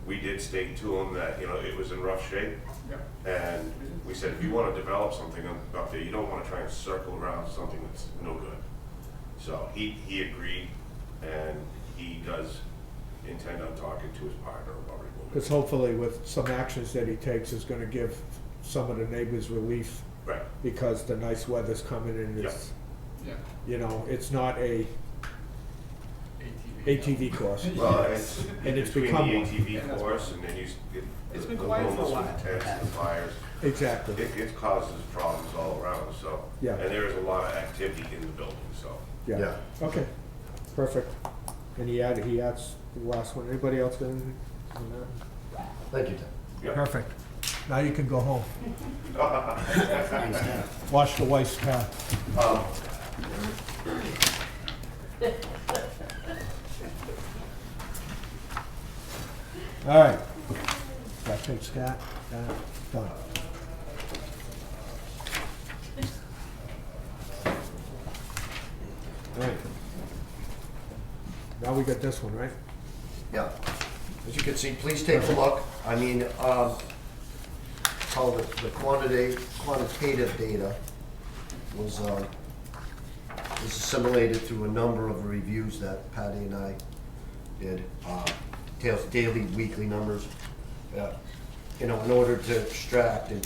We did state to him that, it was in rough shape. Yeah. And we said, if you wanna develop something up there, you don't wanna try and circle around something that's no good. So he agreed, and he does intend on talking to his partner about removing Because it. hopefully with some actions that he takes is gonna give some of the neighbors relief, Right, because the nice weather's coming and it's, Yeah. it's not a ATV course. well, it's And it's between become the one. ATV course, and then It's the been quiet for a homeless while. with the tents and fires. Exactly, It causes problems all around, so. Yeah. And there is a lot of activity in the building, so. yeah, okay, perfect. And he adds the last one. Anybody else got anything on that? Thank you, Tim. Yeah. Perfect. Now you can go home. Thanks, Ted. Watch the wife's car. All right. That takes that, done. All right. Now we got this one, right? Yeah, as you can see, please take a look. I mean, call it the quantitative data was assimilated through a number of reviews that Patty and I did. Tails daily, weekly numbers, in order to extract and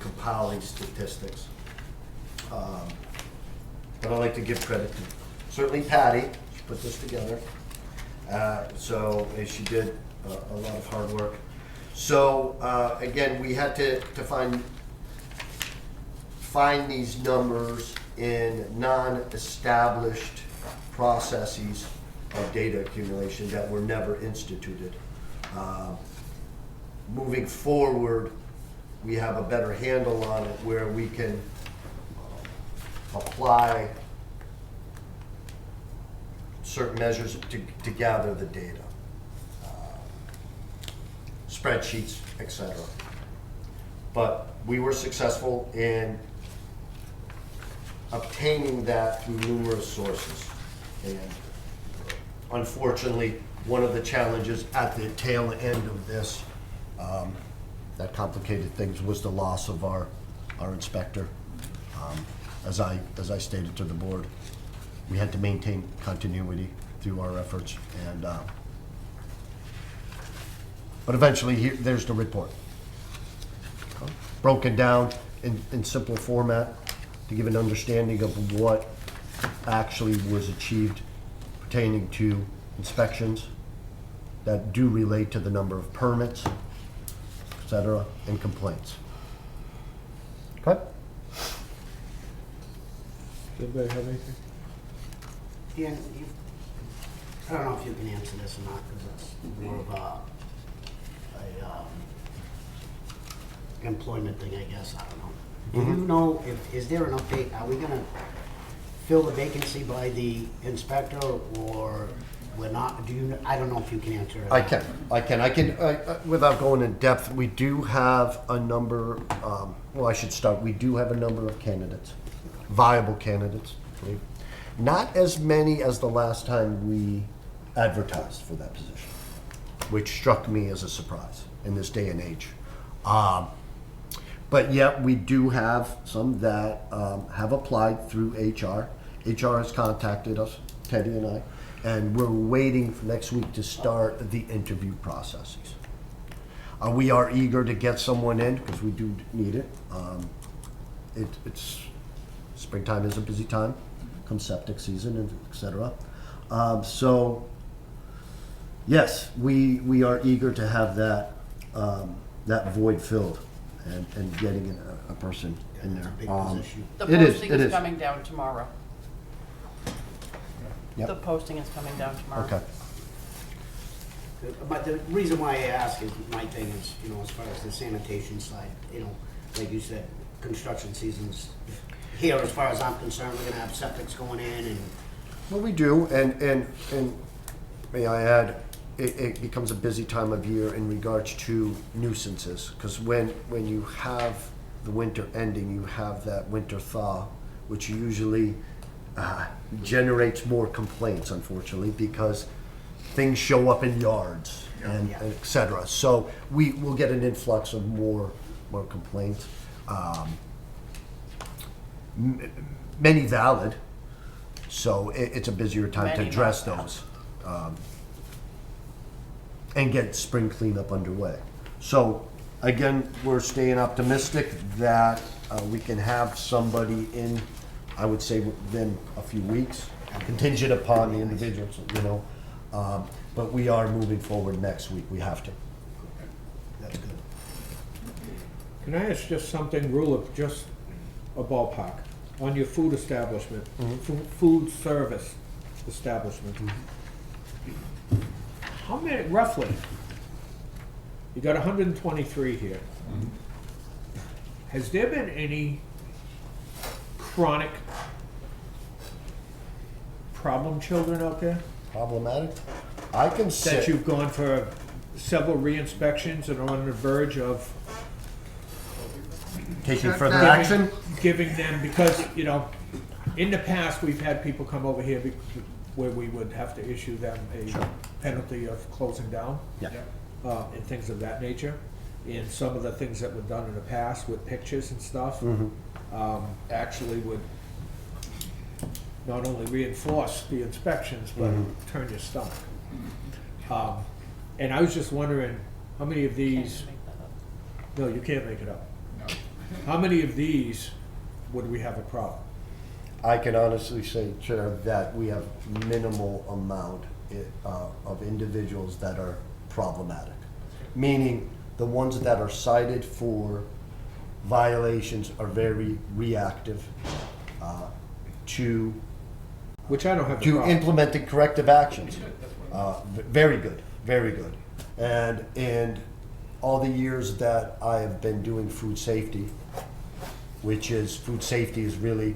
compile these statistics. But I like to give credit to certainly Patty, she put this together. So she did a lot of hard work. So again, we had to find these numbers in non-established processes of data accumulation that were never instituted. Moving forward, we have a better handle on it where we can apply certain measures to gather the data, spreadsheets, etc. But we were successful in obtaining that through numerous sources. And unfortunately, one of the challenges at the tail end of this that complicated things was the loss of our inspector. As I stated to the board, we had to maintain continuity through our efforts, and but eventually there's the report, broken down in simple format to give an understanding of what actually was achieved pertaining to inspections that do relate to the number of permits, etc., and complaints. Okay? Does anybody have anything? Dan, I don't know if you can answer this or not, because it's more of a employment thing, I guess, I don't know. Do you know, is there an update, are we gonna fill the vacancy by the inspector, or we're not, I don't know if you can answer it. I can, without going in depth, we do have a number, we do have a number of candidates, viable candidates. Not as many as the last time we advertised for that position, which struck me as a surprise in this day and age. But yet we do have some that have applied through HR. HR has contacted us, Teddy and I, and we're waiting for next week to start the interview processes. We are eager to get someone in because we do need it. It's springtime is a busy time, come septic season, and etc. So yes, we are eager to have that void filled and getting a person in That's there. a big position. The It is, posting it is is. coming down tomorrow. Yep. The posting is coming down tomorrow. Okay. But the reason why I ask is, my thing is, as far as the sanitation side, like you said, construction season's here, as far as I'm concerned, we're gonna have septics going in and. Well, we do, and may I add, it becomes a busy time of year in regards to nuisances, because when you have the winter ending, you have that winter thaw, which usually generates more complaints, unfortunately, because things show up in yards and et cetera. So we will get an influx of more complaints. Many valid, so it's a busier time to Many address not those and get spring cleanup underway. So again, we're staying optimistic that we can have somebody in, I would say within a few weeks, contingent upon the individuals, but we are moving forward next week. We have to. That's good. Can I ask just something, rule of just a ballpark, on your food establishment, food service establishment? How many, roughly? You got 123 here. Has there been any chronic problem children out there? Problematic? I can That say, you've gone for several re-inspections and are on the verge of taking further Giving- action? giving them, because, in the past, we've had people come over here where we would have to issue them a penalty of closing down. Yeah. And things of that nature. And some of the things that were done in the past with pictures and stuff, actually would not only reinforce the inspections, but turn your stomach. And I was just wondering, how many of these, Can't make that up. no, you can't make it up. No. How many of these would we have a problem? I can honestly say, Chair, that we have minimal amount of individuals that are problematic. Meaning, the ones that are cited for violations are very reactive to Which I don't have a problem. implementing corrective actions. Very good, very good. And in all the years that I have been doing food safety, which is, food safety is really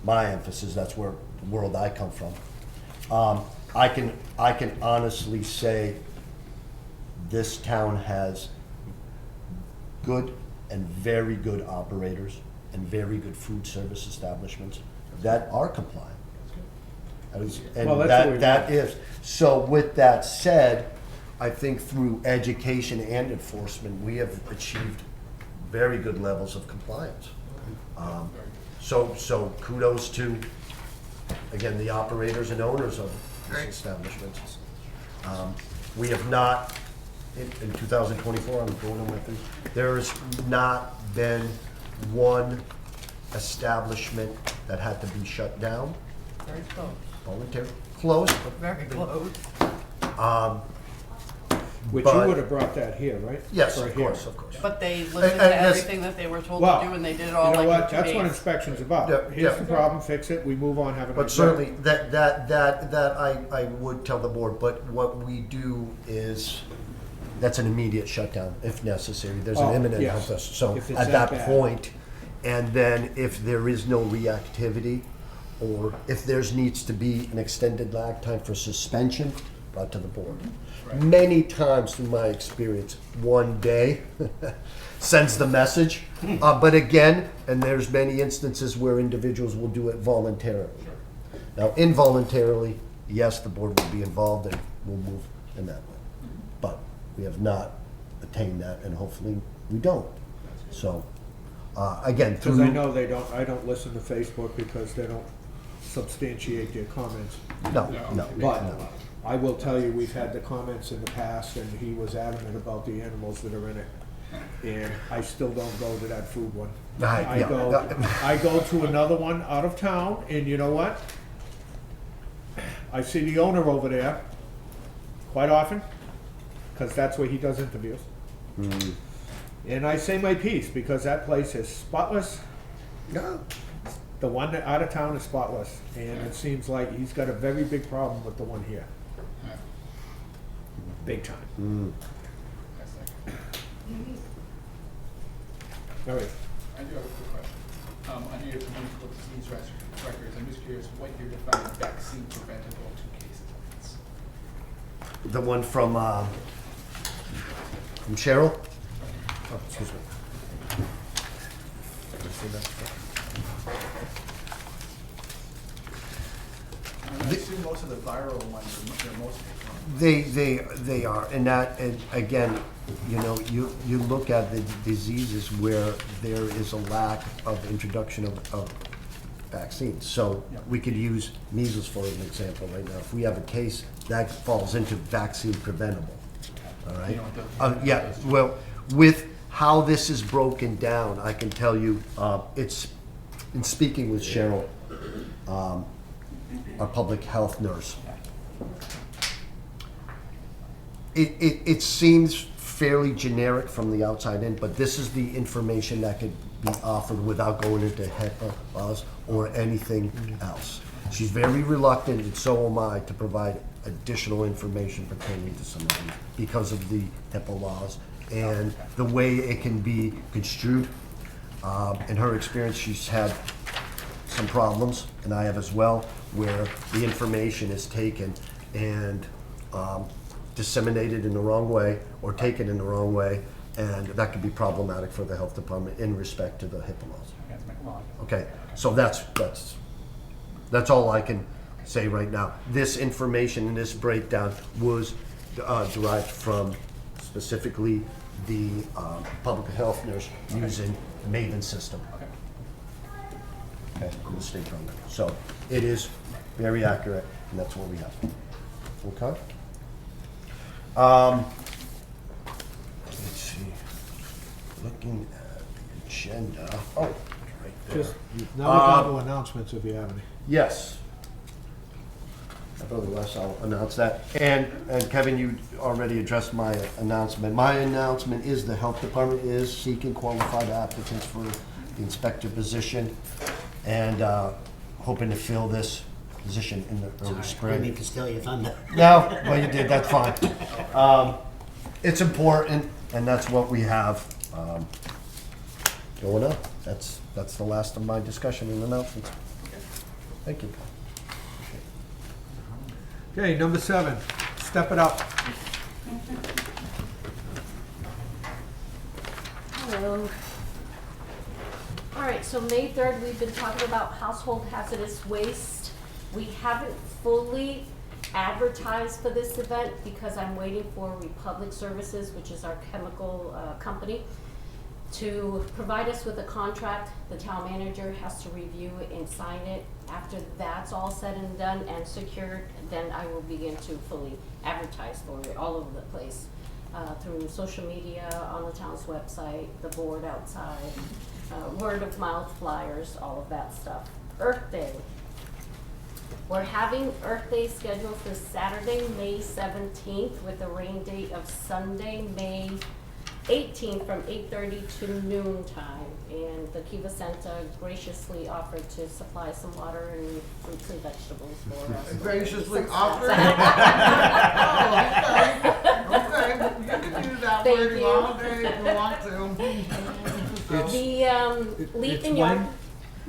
my emphasis, that's where the world I come from. I can honestly say this town has good and very good operators and very good food service establishments that are compliant. And Well, that's what we that want. is, so with that said, I think through education and enforcement, we have achieved very good levels of compliance. So kudos to, again, the operators and owners of these establishments. We have not, in 2024, I'm going on my thing, there's not been one establishment that had to be shut down, Very close, voluntary, closed. very close. Which but- you would have brought that here, right? Yes, Or of here. course, of course. But they And listened to that's- everything that they were told Well, to do, and they did it You all know like what, in 2 that's what days. inspection's about. Yeah, Here's yeah. the problem, fix it, we move on, have a But nice day. certainly, that I would tell the board, but what we do is, that's an immediate shutdown if necessary. There's an Oh, imminent yes. health. So If it's at that that bad. point, and then if there is no reactivity, or if there's needs to be an extended lag time for suspension, brought to the board. Many times through my experience, one day sends the message. But again, and there's many instances where individuals will do it voluntarily. Now, involuntarily, yes, the board will be involved and we'll move in that way. But we have not attained that, and hopefully we don't. So, again, Because through. I know I don't listen to Facebook because they don't substantiate their comments. No, no, But no. I will tell you, we've had the comments in the past, and he was adamant about the animals that are in it. And I still don't go to that food one. I go to another one out of town, and you know what? I see the owner over there quite often, because that's where he does interviews. And I say my piece, because that place is spotless. No. The one that out of town is spotless, and it seems like he's got a very big problem with the one here. Big time. That's like- All right. I do have a quick question. Under your communicable disease records, I'm just curious what you define vaccine preventable to cases of this. The one from Cheryl? Oh, excuse me. I assume most of the viral ones are most. They are, and that, and again, you know, you look at the diseases where there is a lack of introduction of vaccines. So we could use measles for an example right now. If we have a case, that falls into vaccine preventable, all right? You know what the- Yeah, well, with how this is broken down, I can tell you, it's, in speaking with Cheryl, our public health nurse, it seems fairly generic from the outside in, but this is the information that could be offered without going into HIPAA laws or anything else. She's very reluctant, and so am I, to provide additional information pertaining to some of these because of the HIPAA laws and the way it can be construed. In her experience, she's had some problems, and I have as well, where the information is taken and disseminated in the wrong way or taken in the wrong way, and that could be problematic for the health department in respect to the HIPAA laws. Okay, so that's all I can say right now. This information and this breakdown was derived from specifically the public health nurse using Maven system. Okay, in the state program. So it is very accurate, and that's what we have. Okay? Let's see. Looking at the agenda. Oh, right there. Just, now we're down to announcements if you have any. Yes. Otherwise, I'll announce that. And Kevin, you already addressed my announcement. My announcement is the health department is seeking qualified applicants for the inspector position and hoping to fill this position in the early I spring. mean to steal your thunder. No, well, you did, that's fine. It's important, and that's what we have going on. That's the last of my discussion and announcements. Thank you. Okay, number 7, step it up. Hello. All right, so May 3rd, we've been talking about household hazardous waste. We haven't fully advertised for this event because I'm waiting for Republic Services, which is our chemical company, to provide us with a contract. The town manager has to review it and sign it. After that's all said and done and secured, then I will begin to fully advertise for it all over the place, through social media, on the town's website, the board outside, word of mouth flyers, all of that stuff. Earth Day. We're having Earth Day scheduled for Saturday, May 17th with a rain date of Sunday, May 18th from 8:30 to noon time. And the Kiva Center graciously offered to supply some water and fruits and vegetables for us. Graciously Some offered? snacks. Okay, you can use that Thank word you. all day if you want to. The Leaf it's and Yard, when?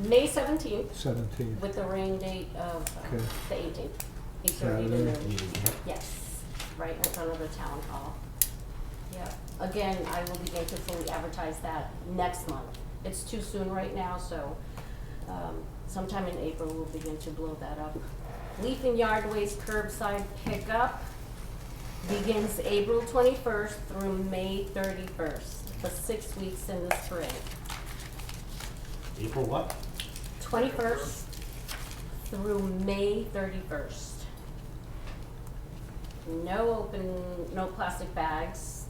May 17th 17. with the rain date of Okay. the 18th, 8:30 to Saturday. noon. Yes, right in front of the town hall. Yeah, again, I will begin to fully advertise that next month. It's too soon right now, so sometime in April, we'll begin to blow that up. Leaf and Yard Waste curbside pickup begins April 21st through May 31st, for 6 weeks in the spring. April what? 21st through May 31st. No plastic bags,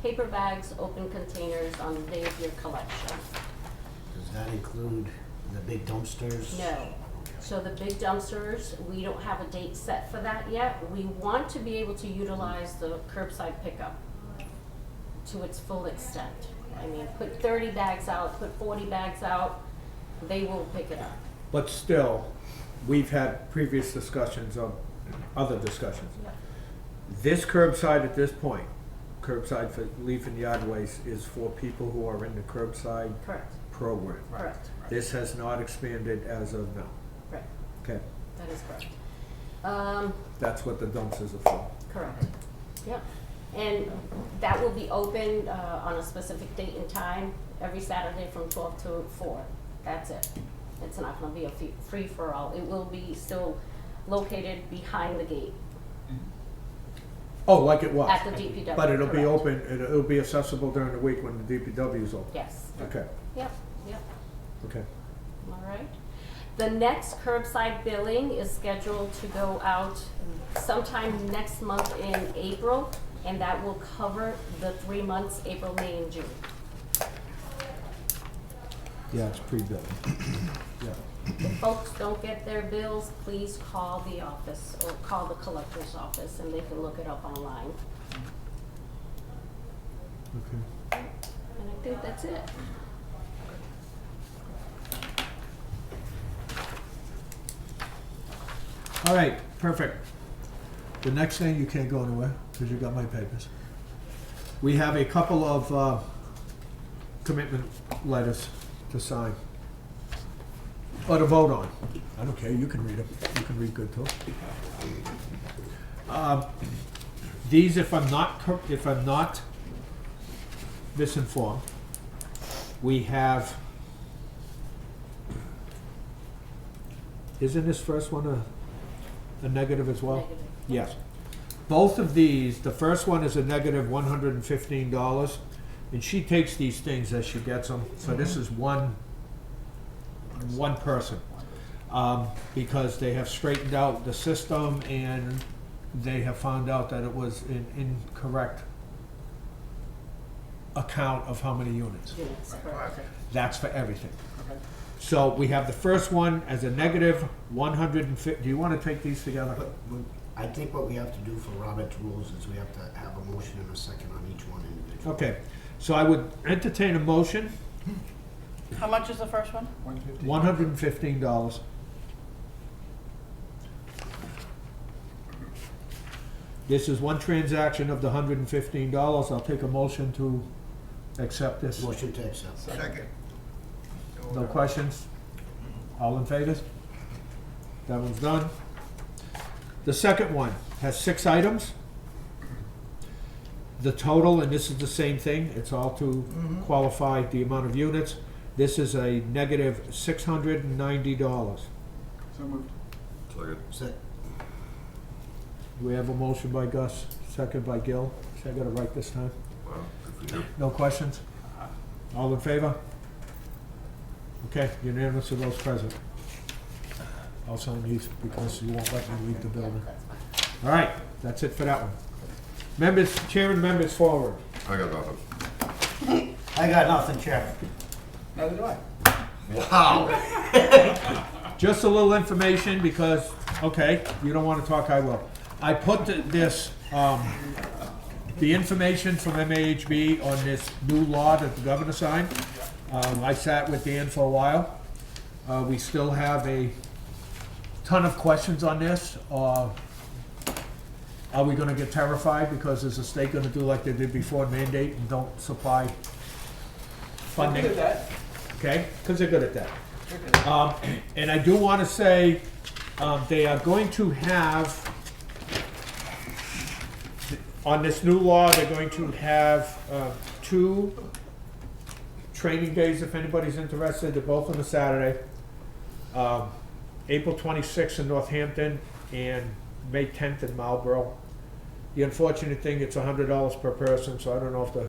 paper bags, open containers on the day of your collection. Does that include the big dumpsters? No. So the big dumpsters, we don't have a date set for that yet. We want to be able to utilize the curbside pickup to its full extent. I mean, put 30 bags out, put 40 bags out, they will pick it up. But still, we've had previous discussions of other discussions. This curbside at this point, curbside for leaf and yard waste, is for people who are in the curbside Correct, program. correct, This has not expanded as of now. right, Okay, that is correct. that's what the dumpsters are for. Correct, yep. And that will be open on a specific date and time, every Saturday from 12 to 4. That's it. It's not gonna be a free-for-all. It will be still located behind the gate Oh, like it was. at the DPW. But it'll be correct. open, it'll be accessible during the week when the DPW is open. Yes, Okay, yep, yep. okay. All right. The next curbside billing is scheduled to go out sometime next month in April, and that will cover the 3 months, April, May, and June. Yeah, it's pre-built. Yeah. If folks don't get their bills, please call the office or call the collector's office, and they can look it up online. Okay. And I think that's it. All right, perfect. The next thing, you can't go anywhere, because you got my papers. We have a couple of commitment letters to sign. Or to vote on. I don't care, you can read them. You can read good too. These, if I'm not misinformed, we have, isn't this first one a negative as well? Negative. Yes. both of these, the first one is a negative $115, and she takes these things as she gets them. So this is one person, because they have straightened out the system and they have found out that it was an incorrect account of how many units. That's for everything. Okay. So we have the first one as a negative 150. Do you want to take these together? But I think what we have to do for Robert's rules is we have to have a motion and a second on each one individually. Okay, so I would entertain a motion, How much is the first one? 150. $115. This is one transaction of the $115. I'll take a motion to accept this. Motion to accept. Second. No questions? All in favor? That one's done. The second one has 6 items. The total, and this is the same thing, it's all to qualify the amount of units. This is a negative $690. So moved. Se- We have a motion by Gus, second by Gil. Should I get it right this time? Well, good for you. No questions? All in favor? Okay, unanimous of those present. I'll sign these because you won't let me leave the building. All right, that's it for that one. Members, chairman, members forward. I got nothing. I got nothing, Chairman. Neither do I. Wow. Just a little information because, okay, you don't want to talk, I will. I put the information from MAHB on this new law that the governor signed. I sat with Dan for a while. We still have a ton of questions on this. Are we gonna get terrified because is the state gonna do like they did before, mandate and don't supply funding? Look at that. Okay, because they're good at that. And I do want to say, they are going to have, on this new law, they're going to have 2 training days, if anybody's interested. They're both on a Saturday. April 26th in Northampton and May 10th in Marlborough. The unfortunate thing, it's $100 per person, so I don't know if the